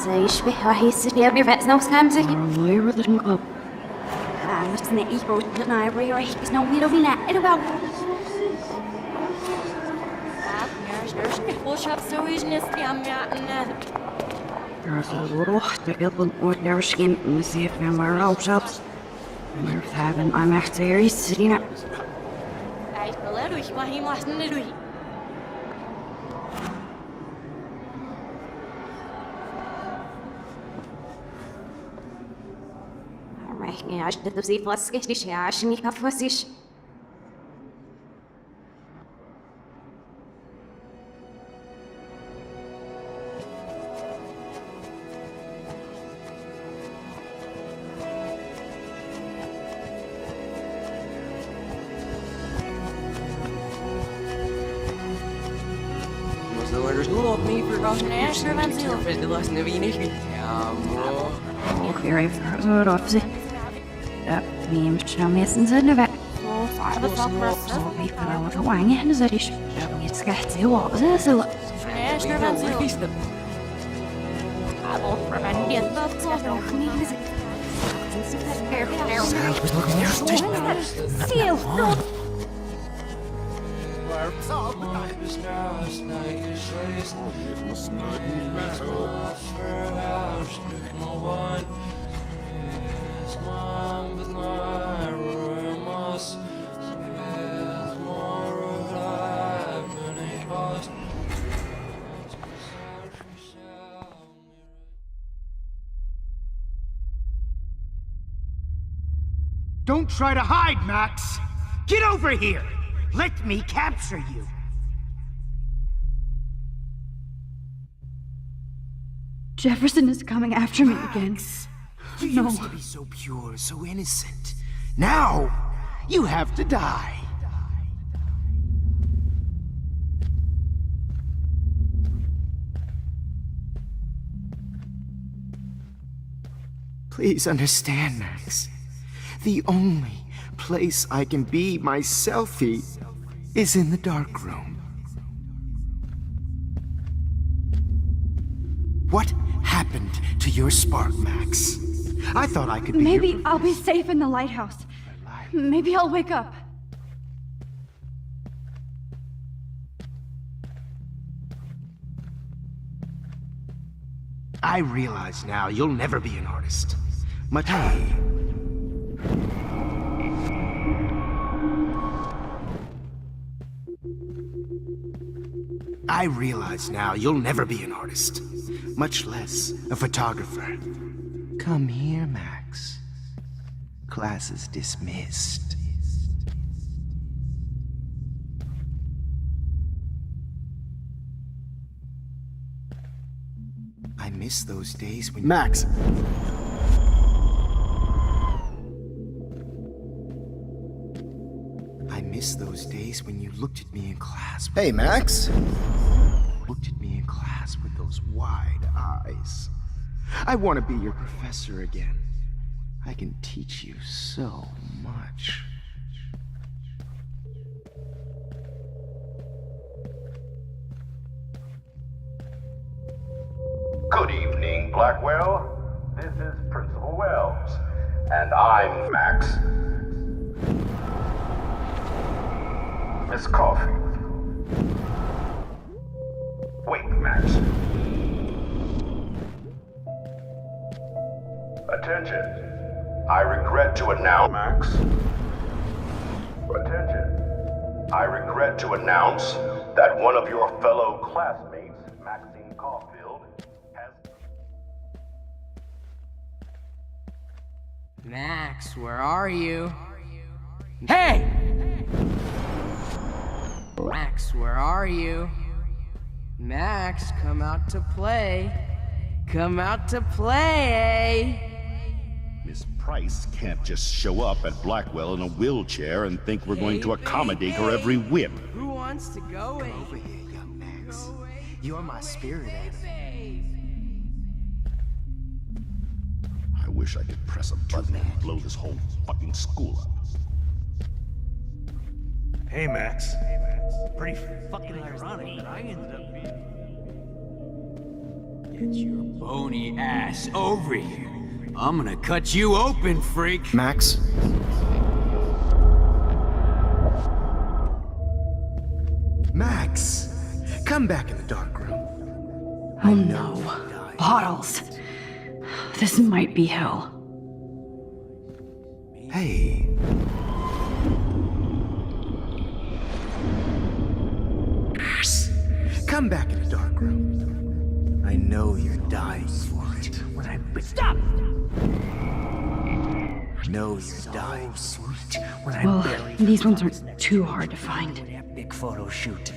يشبه راح يصير بيرفع نفس كامزك. Where did it go? بس نقيبه نايبري راح يسنو ميلو بينا إلو بقى. Rocht, de wilden ooit naar skin, museum en waar ook zelfs. Maar we hebben aan echt series zien. Hij wil er maar hij mag niet doen. Ja, als je dat ziet, was het niet ja, als je niet af was is. Ik weer even zo op zich. Dat neemt je meestal zijn weg. Zo wie van wat wang en dat is. Het schijnt heel wat zo. Don't try to hide, Max! Get over here! Let me capture you! Jefferson is coming after me again. You used to be so pure, so innocent. Now, you have to die. Please understand, Max. The only place I can be my selfie is in the dark room. What happened to your spark, Max? I thought I could be Maybe I'll be safe in the lighthouse. Maybe I'll wake up. I realize now you'll never be an artist. Much I realize now you'll never be an artist, much less a photographer. Come here, Max. Class is dismissed. I miss those days when... Max! I miss those days when you looked at me in class. Hey, Max! Looked at me in class with those wide eyes. I want to be your professor again. I can teach you so much. Good evening, Blackwell. This is Principal Wells, and I'm Max. Miss Caulfield. Wait, Max. Attention. I regret to announce... Max. Attention. I regret to announce that one of your fellow classmates, Max Caulfield, has... Max, where are you? Hey! Max, where are you? Max, come out to play. Come out to play! Miss Price can't just show up at Blackwell in a wheelchair and think we're going to accommodate her every whim. Who wants to go in? Over here, young Max. You're my spirit animal. I wish I could press a button and blow this whole fucking school up. Hey, Max. Pretty fucking ironic that I ended up being... Get your bony ass over here. I'm gonna cut you open, freak. Max? Max! Come back in the dark room. Oh no. Bottles. This might be hell. Hey. Come back in the dark room. I know you're dying for it. When I stop! I know you're dying for it. When I Well, bury these ones aren't too hard to find. Big photo shoot.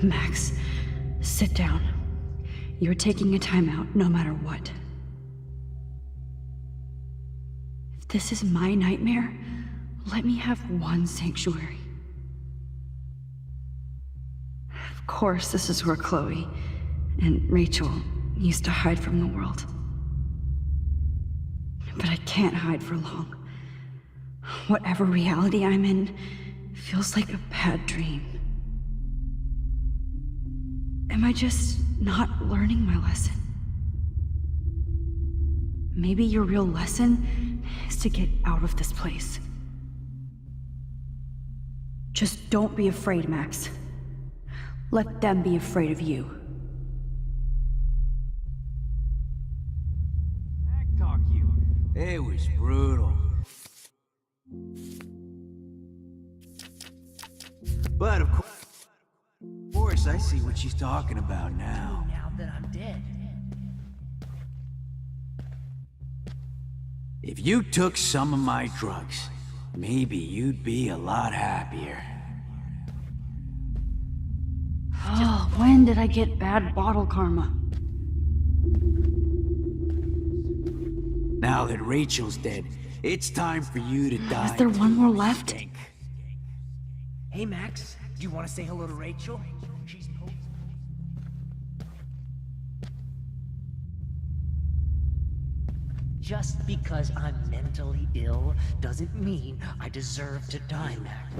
Max, sit down. You're taking a timeout no matter what. If this is my nightmare, let me have one sanctuary. Of course, this is where Chloe and Rachel used to hide from the world. But I can't hide for long. Whatever reality I'm in feels like a bad dream. Am I just not learning my lesson? Maybe your real lesson is to get out of this place. Just don't be afraid, Max. Let them be afraid of you. Talk you. It was brutal. But of course, I see what she's talking about now. Now that I'm dead. If you took some of my drugs, maybe you'd be a lot happier. Oh, when did I get bad bottle karma? Now that Rachel's dead, it's time for you to die. Is there one more left? Hey, Max, do you want to say hello to Rachel? She's Just because I'm mentally ill doesn't mean I deserve to die, Max.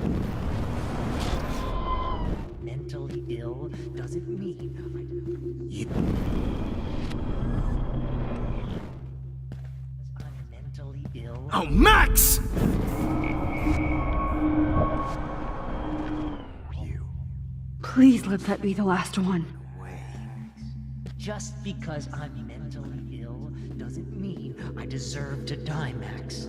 Mentally ill doesn't mean I'm mentally ill. Oh, Max! Please let that be the last one. Just because I'm mentally ill doesn't mean I deserve to die, Max.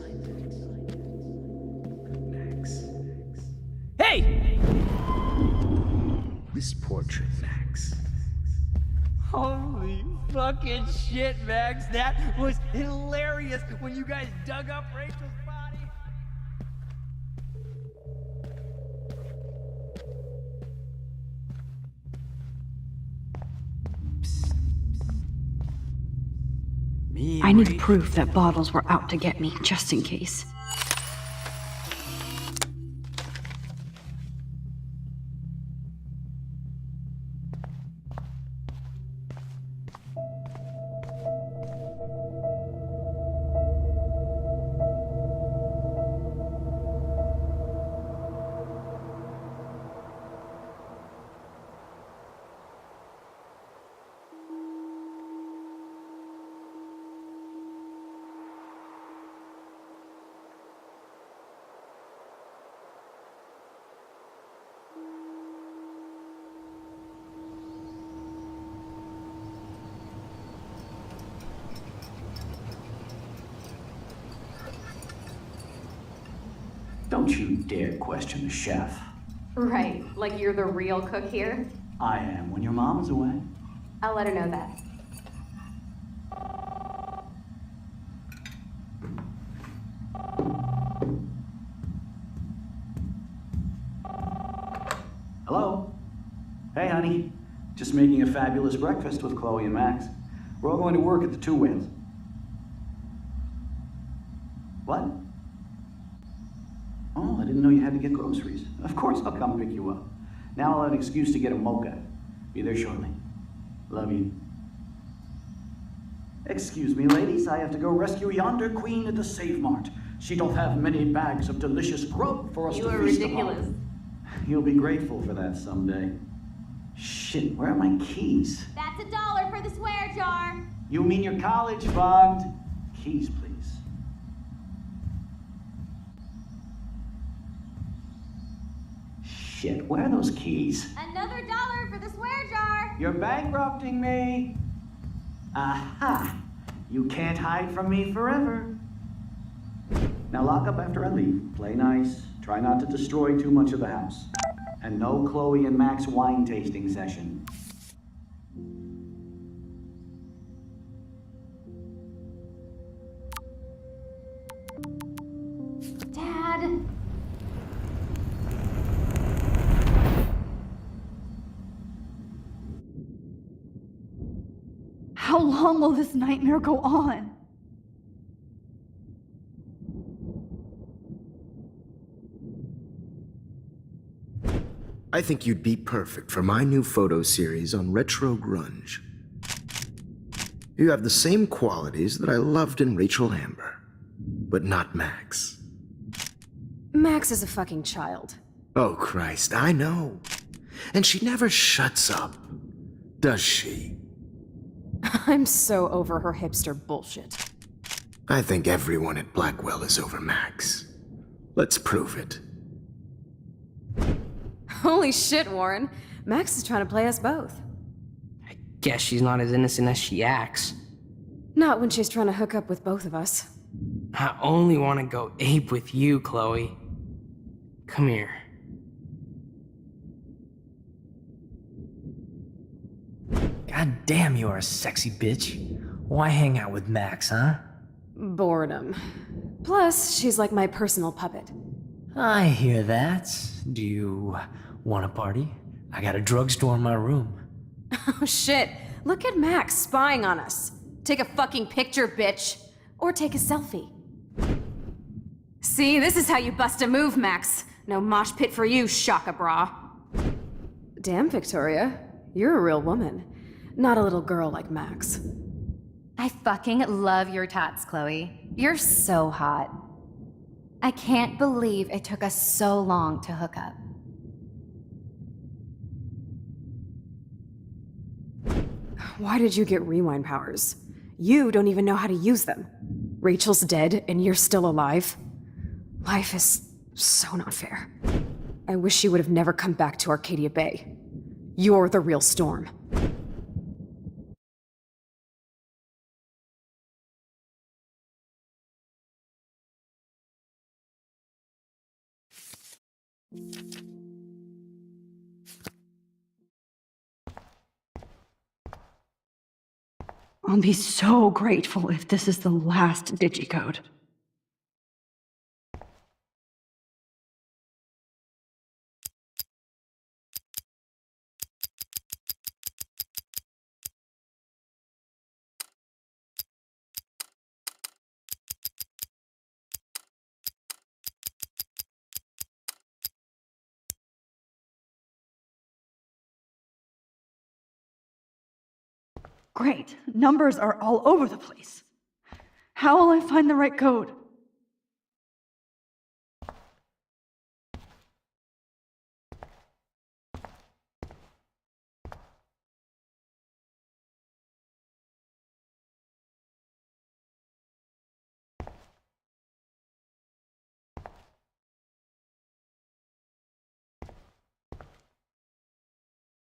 Hey! This portrait, Max. Holy fucking shit, Max. That was hilarious when you guys dug up Rachel's body. I need proof that bottles were out to get me, just in case. Don't you dare question the chef. Right, like you're the real cook here? I am when your mom's away. I'll let her know that. Hello? Hey, honey. Just making a fabulous breakfast with Chloe and Max. We're all going to work at the Two Whales. What? Oh, I didn't know you had to get groceries. Of course I'll come pick you up. Now I'll have an excuse to get a mocha. Be there shortly. Love you. Excuse me, ladies. I have to go rescue yonder queen at the Save Mart. She doth have many bags of delicious grub for us to feast upon. You are ridiculous. You'll be grateful for that someday. Shit, where are my keys? That's $1 for the swear jar. You mean your college fund? Keys, please. Shit, where are those keys? Another $1 for the swear jar. You're bankrupting me. Aha! You can't hide from me forever. Now lock up after I leave. Play nice. Try not to destroy too much of the house. And no Chloe and Max wine tasting session. Dad. How long will this nightmare go on? I think you'd be perfect for my new photo series on retro grunge. You have the same qualities that I loved in Rachel Amber, but not Max. Max is a fucking child. Oh, Christ, I know. And she never shuts up, does she? I'm so over her hipster bullshit. I think everyone at Blackwell is over Max. Let's prove it. Holy shit, Warren. Max is trying to play us both. Guess she's not as innocent as she acts. Not when she's trying to hook up with both of us. I only want to go ape with you, Chloe. Come here. God damn, you are a sexy bitch. Why hang out with Max, huh? Boredom. Plus, she's like my personal puppet. I hear that. Do you want a party? I got a drugstore in my room. Oh shit, look at Max spying on us. Take a fucking picture, bitch. Or take a selfie. See, this is how you bust a move, Max. No mosh pit for you, Shaka Bra. Damn, Victoria. You're a real woman. Not a little girl like Max. I fucking love your tats, Chloe. You're so hot. I can't believe it took us so long to hook up. Why did you get rewind powers? You don't even know how to use them. Rachel's dead and you're still alive. Life is so not fair. I wish you would have never come back to Arcadia Bay. You're the real Storm. I'll be so grateful if this is the last digicode. Great. Numbers are all over the place. How will I find the right code?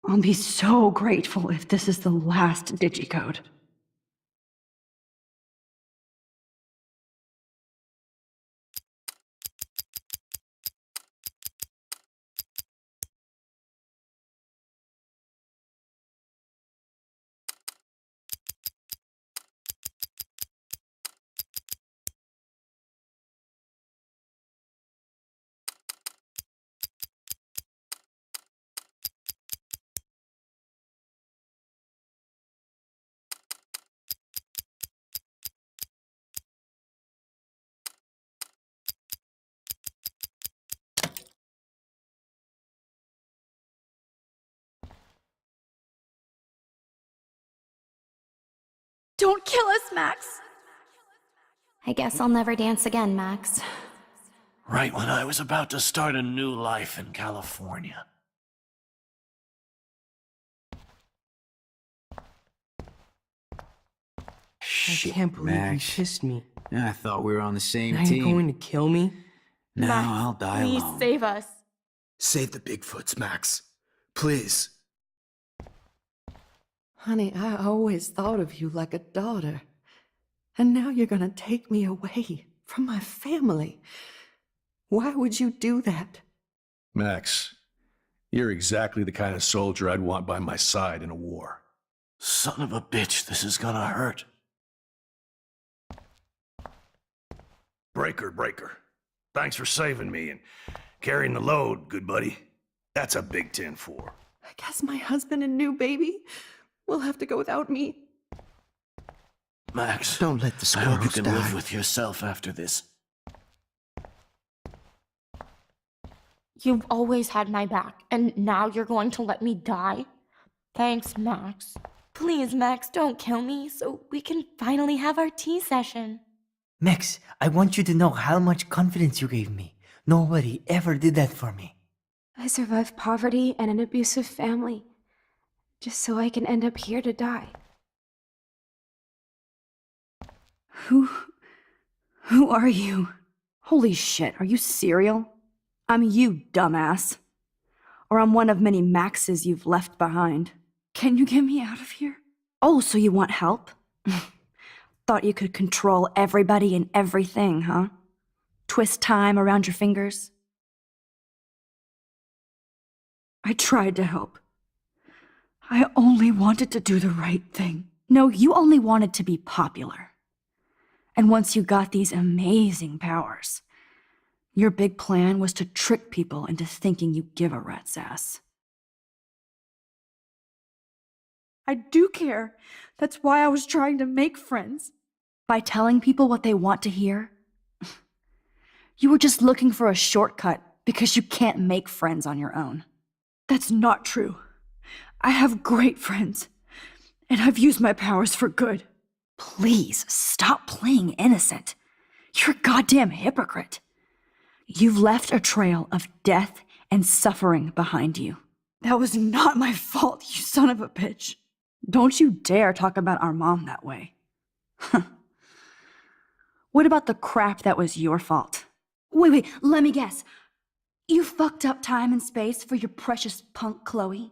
I'll be so grateful if this is the last digicode. Don't kill us, Max! I guess I'll never dance again, Max. Right when I was about to start a new life in California. I can't believe Max. you kissed me. I thought we were on the same Now team. you're going to kill me? Now Max, I'll die please alone. save us. Save the Bigfoots, Max. Please. Honey, I always thought of you like a daughter. And now you're gonna take me away from my family. Why would you do that? Max, you're exactly the kind of soldier I'd want by my side in a war. Son of a bitch, this is gonna hurt. Breaker. Thanks for saving me and carrying the load, good buddy. That's a big 10-4. I guess my husband and new baby will have to go without me. Max, Don't let the I hope you squirrels can die. live with yourself after this. You've always had my back, and now you're going to let me die? Thanks, Max. Please, Max, don't kill me so we can finally have our tea session. Max, I want you to know how much confidence you gave me. Nobody ever did that for me. I survived poverty and an abusive family, just so I can end up here to die. Who are you? Holy shit, are you serial? I'm you, dumbass. Or I'm one of many Maxes you've left behind. Can you get me out of here? Oh, so you want help? Thought you could control everybody and everything, huh? Twist time around your fingers? I tried to help. I only wanted to do the right thing. No, you only wanted to be popular. And once you got these amazing powers, your big plan was to trick people into thinking you give a rat's ass. I do care. That's why I was trying to make friends. By telling people what they want to hear? You were just looking for a shortcut because you can't make friends on your own. That's not true. I have great friends, and I've used my powers for good. Please, stop playing innocent. You're a goddamn hypocrite. You've left a trail of death and suffering behind you. That was not my fault, you son of a bitch. Don't you dare talk about our mom that way. What about the crap that was your fault? Wait, let me guess. You fucked up time and space for your precious punk Chloe?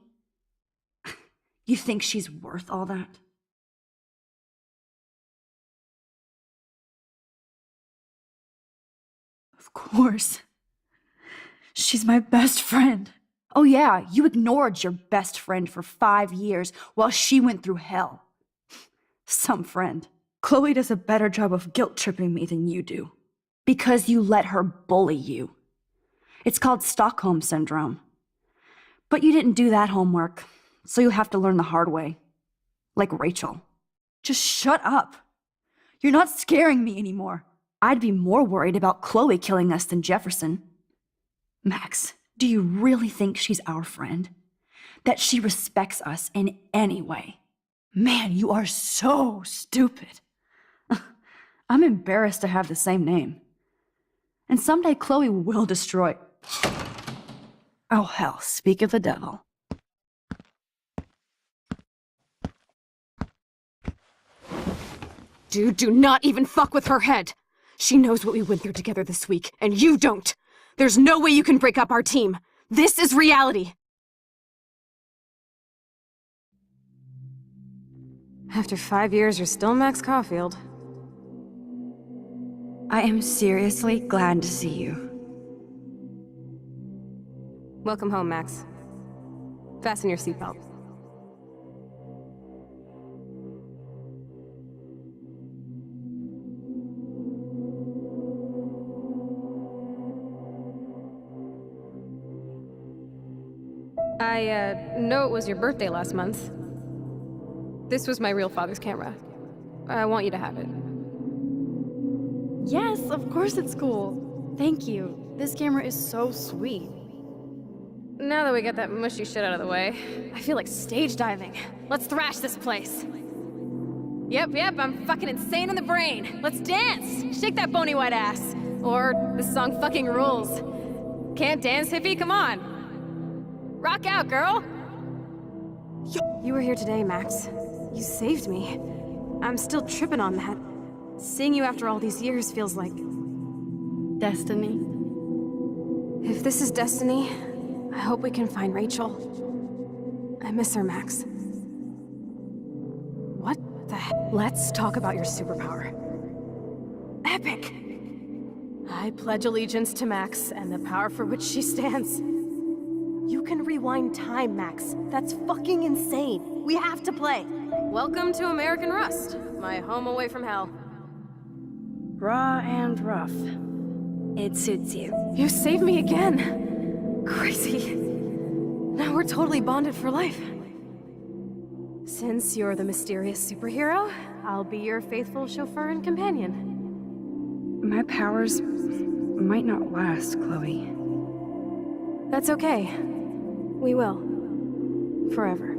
You think she's worth all that? Of course. She's my best friend. Oh yeah, you ignored your best friend for 5 years while she went through hell. Some friend. Chloe does a better job of guilt-tripping me than you do. Because you let her bully you. It's called Stockholm Syndrome. But you didn't do that homework, so you'll have to learn the hard way. Like Rachel. Just shut up. You're not scaring me anymore. I'd be more worried about Chloe killing us than Jefferson. Max, do you really think she's our friend? That she respects us in any way? Man, you are so stupid. I'm embarrassed to have the same name. And someday Chloe will destroy... Oh hell, speak of the devil. Dude, do not even fuck with her head. She knows what we went through together this week, and you don't. There's no way you can break up our team. This is reality. After 5 years, you're still Max Caulfield. I am seriously glad to see you. Welcome home, Max. Fasten your seatbelt. I know it was your birthday last month. This was my real father's camera. I want you to have it. Yes, of course it's cool. Thank you. This camera is so sweet. Now that we got that mushy shit out of the way, I feel like stage diving. Let's thrash this place. Yep, I'm fucking insane in the brain. Let's dance! Shake that bony white ass. Or this song fucking rules. Can't dance, hippie? Come on. Rock out, girl! You were here today, Max. You saved me. I'm still tripping on that. Seeing you after all these years feels like... Destiny. If this is destiny, I hope we can find Rachel. I miss her, Max. What the heck? Let's talk about your superpower. Epic! I pledge allegiance to Max and the power for which she stands. You can rewind time, Max. That's fucking insane. We have to play. Welcome to American Rust, my home away from hell. Raw and rough. It suits you. You saved me again. Crazy. Now we're totally bonded for life. Since you're the mysterious superhero, I'll be your faithful chauffeur and companion. My powers might not last, Chloe. That's okay. We will. Forever.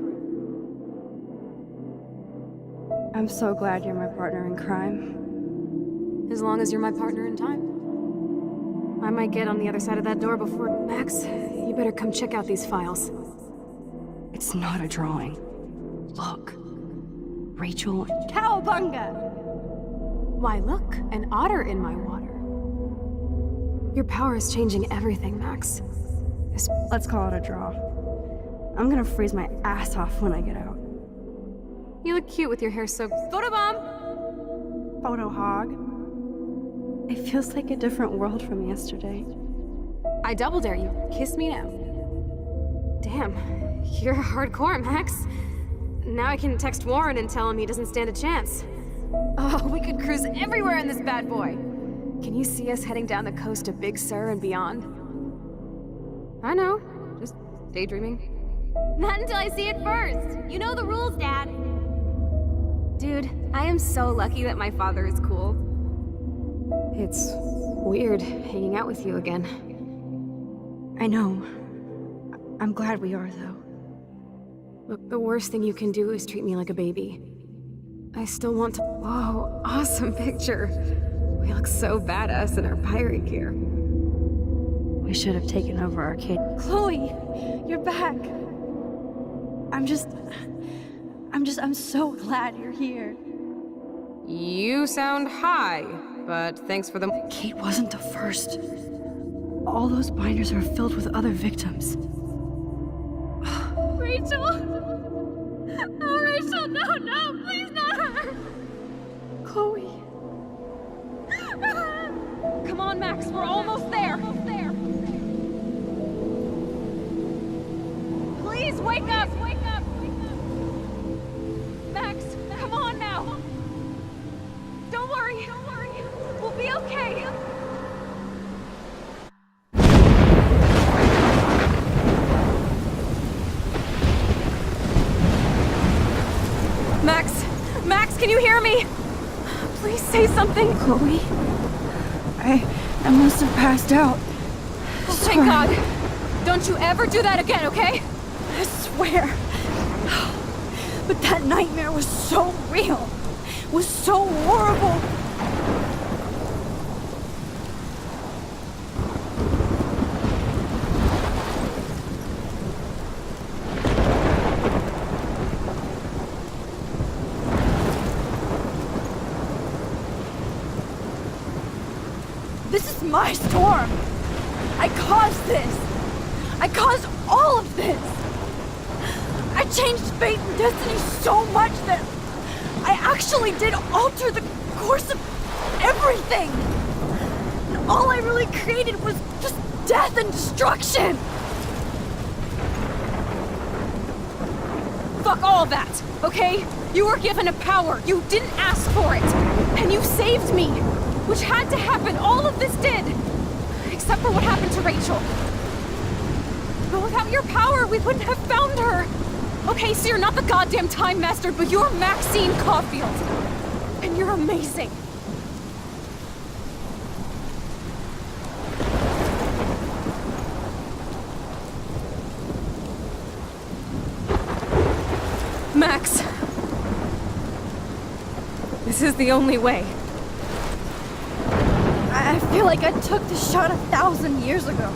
I'm so glad you're my partner in crime. As long as you're my partner in time. I might get on the other side of that door before... Max, you better come check out these files. It's not a drawing. Look. Rachel... Cowabunga! Why, look, an otter in my water. Your power is changing everything, Max. Let's call it a draw. I'm gonna freeze my ass off when I get out. You look cute with your hair soaked. Photobomb! Photo hog. It feels like a different world from yesterday. I double dare you. Kiss me now. Damn, you're hardcore, Max. Now I can text Warren and tell him he doesn't stand a chance. Oh, we could cruise everywhere in this bad boy. Can you see us heading down the coast to Big Sur and beyond? I know, just daydreaming. Not until I see it first. You know the rules, Dad. Dude, I am so lucky that my father is cool. It's weird hanging out with you again. I know. I'm glad we are, though. Look, the worst thing you can do is treat me like a baby. I still want to... Whoa, awesome picture. We look so badass in our pirate gear. We should have taken over Arcade. Chloe, you're back. I'm so glad you're here. You sound high, but thanks for the... Kate wasn't the first. All those binders are filled with other victims. Rachel! Oh, Rachel, no, please not her! Chloe. Come on, Max, we're almost there. Please wake up! Max, come on now! Don't worry. We'll be okay. Max, can you hear me? Please say something. Chloe? I must have passed out. Oh, thank God. Don't you ever do that again, okay? I swear. But that nightmare was so real. Was so horrible. This is my storm. I caused this. I caused all of this. I changed fate and destiny so much that I actually did alter the course of everything. And all I really created was just death and destruction. Fuck all of that, okay? You were given a power. You didn't ask for it. And you saved me. Which had to happen. All of this did. Except for what happened to Rachel. But without your power, we wouldn't have found her. Okay, so you're not the goddamn Time Master, but you're Maxine Caulfield. And you're amazing. Max. This is the only way. I feel like I took the shot 1,000 years ago.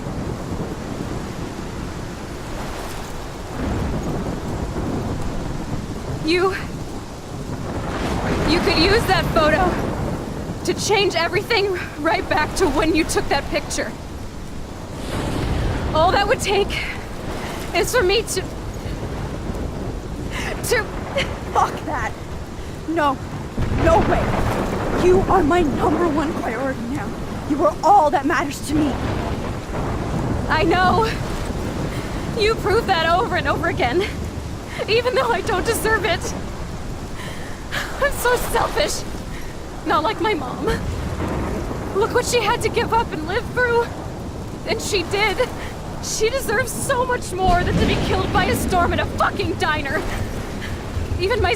You could use that photo to change everything right back to when you took that picture. All that would take is for me to... Fuck that! No. No way. You are my #1 priority now. You are all that matters to me. I know. You prove that over and over again. Even though I don't deserve it. I'm so selfish. Not like my mom. Look what she had to give up and live through. And she did. She deserves so much more than to be killed by a storm in a fucking diner. Even my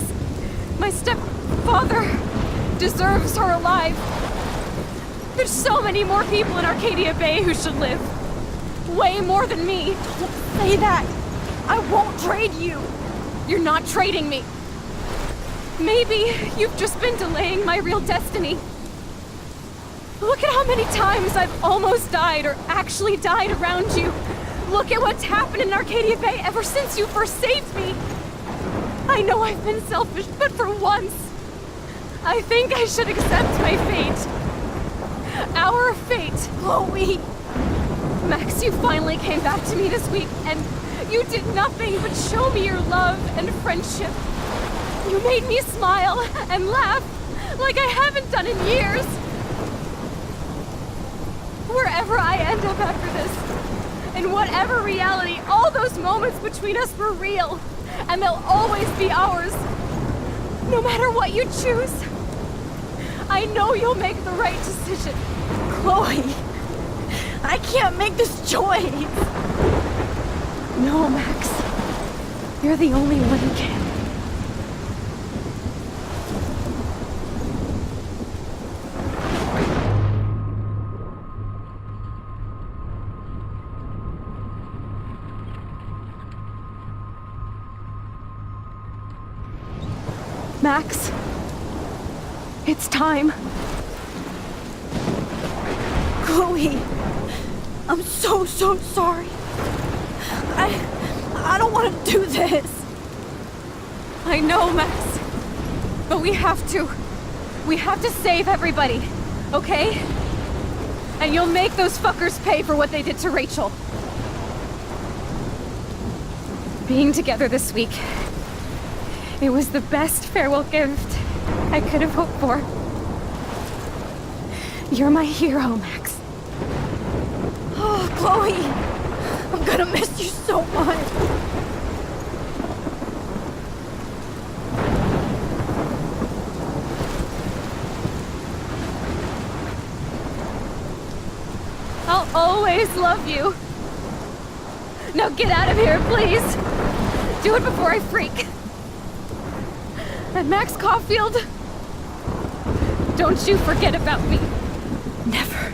stepfather deserves her alive. There's so many more people in Arcadia Bay who should live. Way more than me. Don't say that. I won't trade you. You're not trading me. Maybe you've just been delaying my real destiny. Look at how many times I've almost died or actually died around you. Look at what's happened in Arcadia Bay ever since you first saved me. I know I've been selfish, but for once, I think I should accept my fate. Our fate. Chloe! Max, you finally came back to me this week, and you did nothing but show me your love and friendship. You made me smile and laugh like I haven't done in years. Wherever I end up after this, in whatever reality, all those moments between us were real, and they'll always be ours. No matter what you choose, I know you'll make the right decision. Chloe, I can't make this choice. No, Max. You're the only one who can. Max, it's time. Chloe, I'm so sorry. I don't want to do this. I know, Max. But we have to. We have to save everybody, okay? And you'll make those fuckers pay for what they did to Rachel. Being together this week, it was the best farewell gift I could have hoped for. You're my hero, Max. Oh, Chloe, I'm gonna miss you so much. I'll always love you. Now get out of here, please. Do it before I freak. And Max Caulfield, don't you forget about me. Never.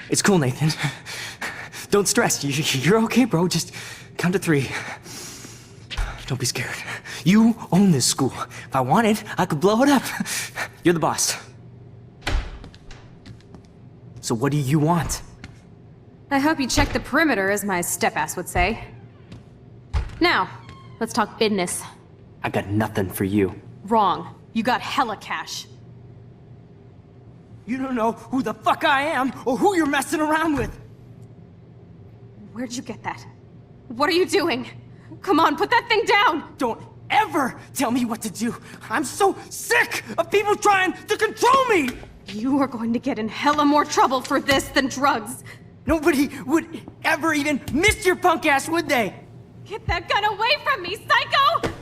It's cool, Nathan. Don't stress. You're okay, bro. Just count to 3. Don't be scared. You own this school. If I wanted, I could blow it up. You're the boss. So what do you want? I hope you check the perimeter, as my step-ass would say. Now, let's talk business. I got nothing for you. Wrong. You got hella cash. You don't know who the fuck I am or who you're messing around with. Where'd you get that? What are you doing? Come on, put that thing down! Don't ever tell me what to do. I'm so sick of people trying to control me! You are going to get in hella more trouble for this than drugs. Nobody would ever even miss your punk ass, would they? Get that gun away from me, psycho!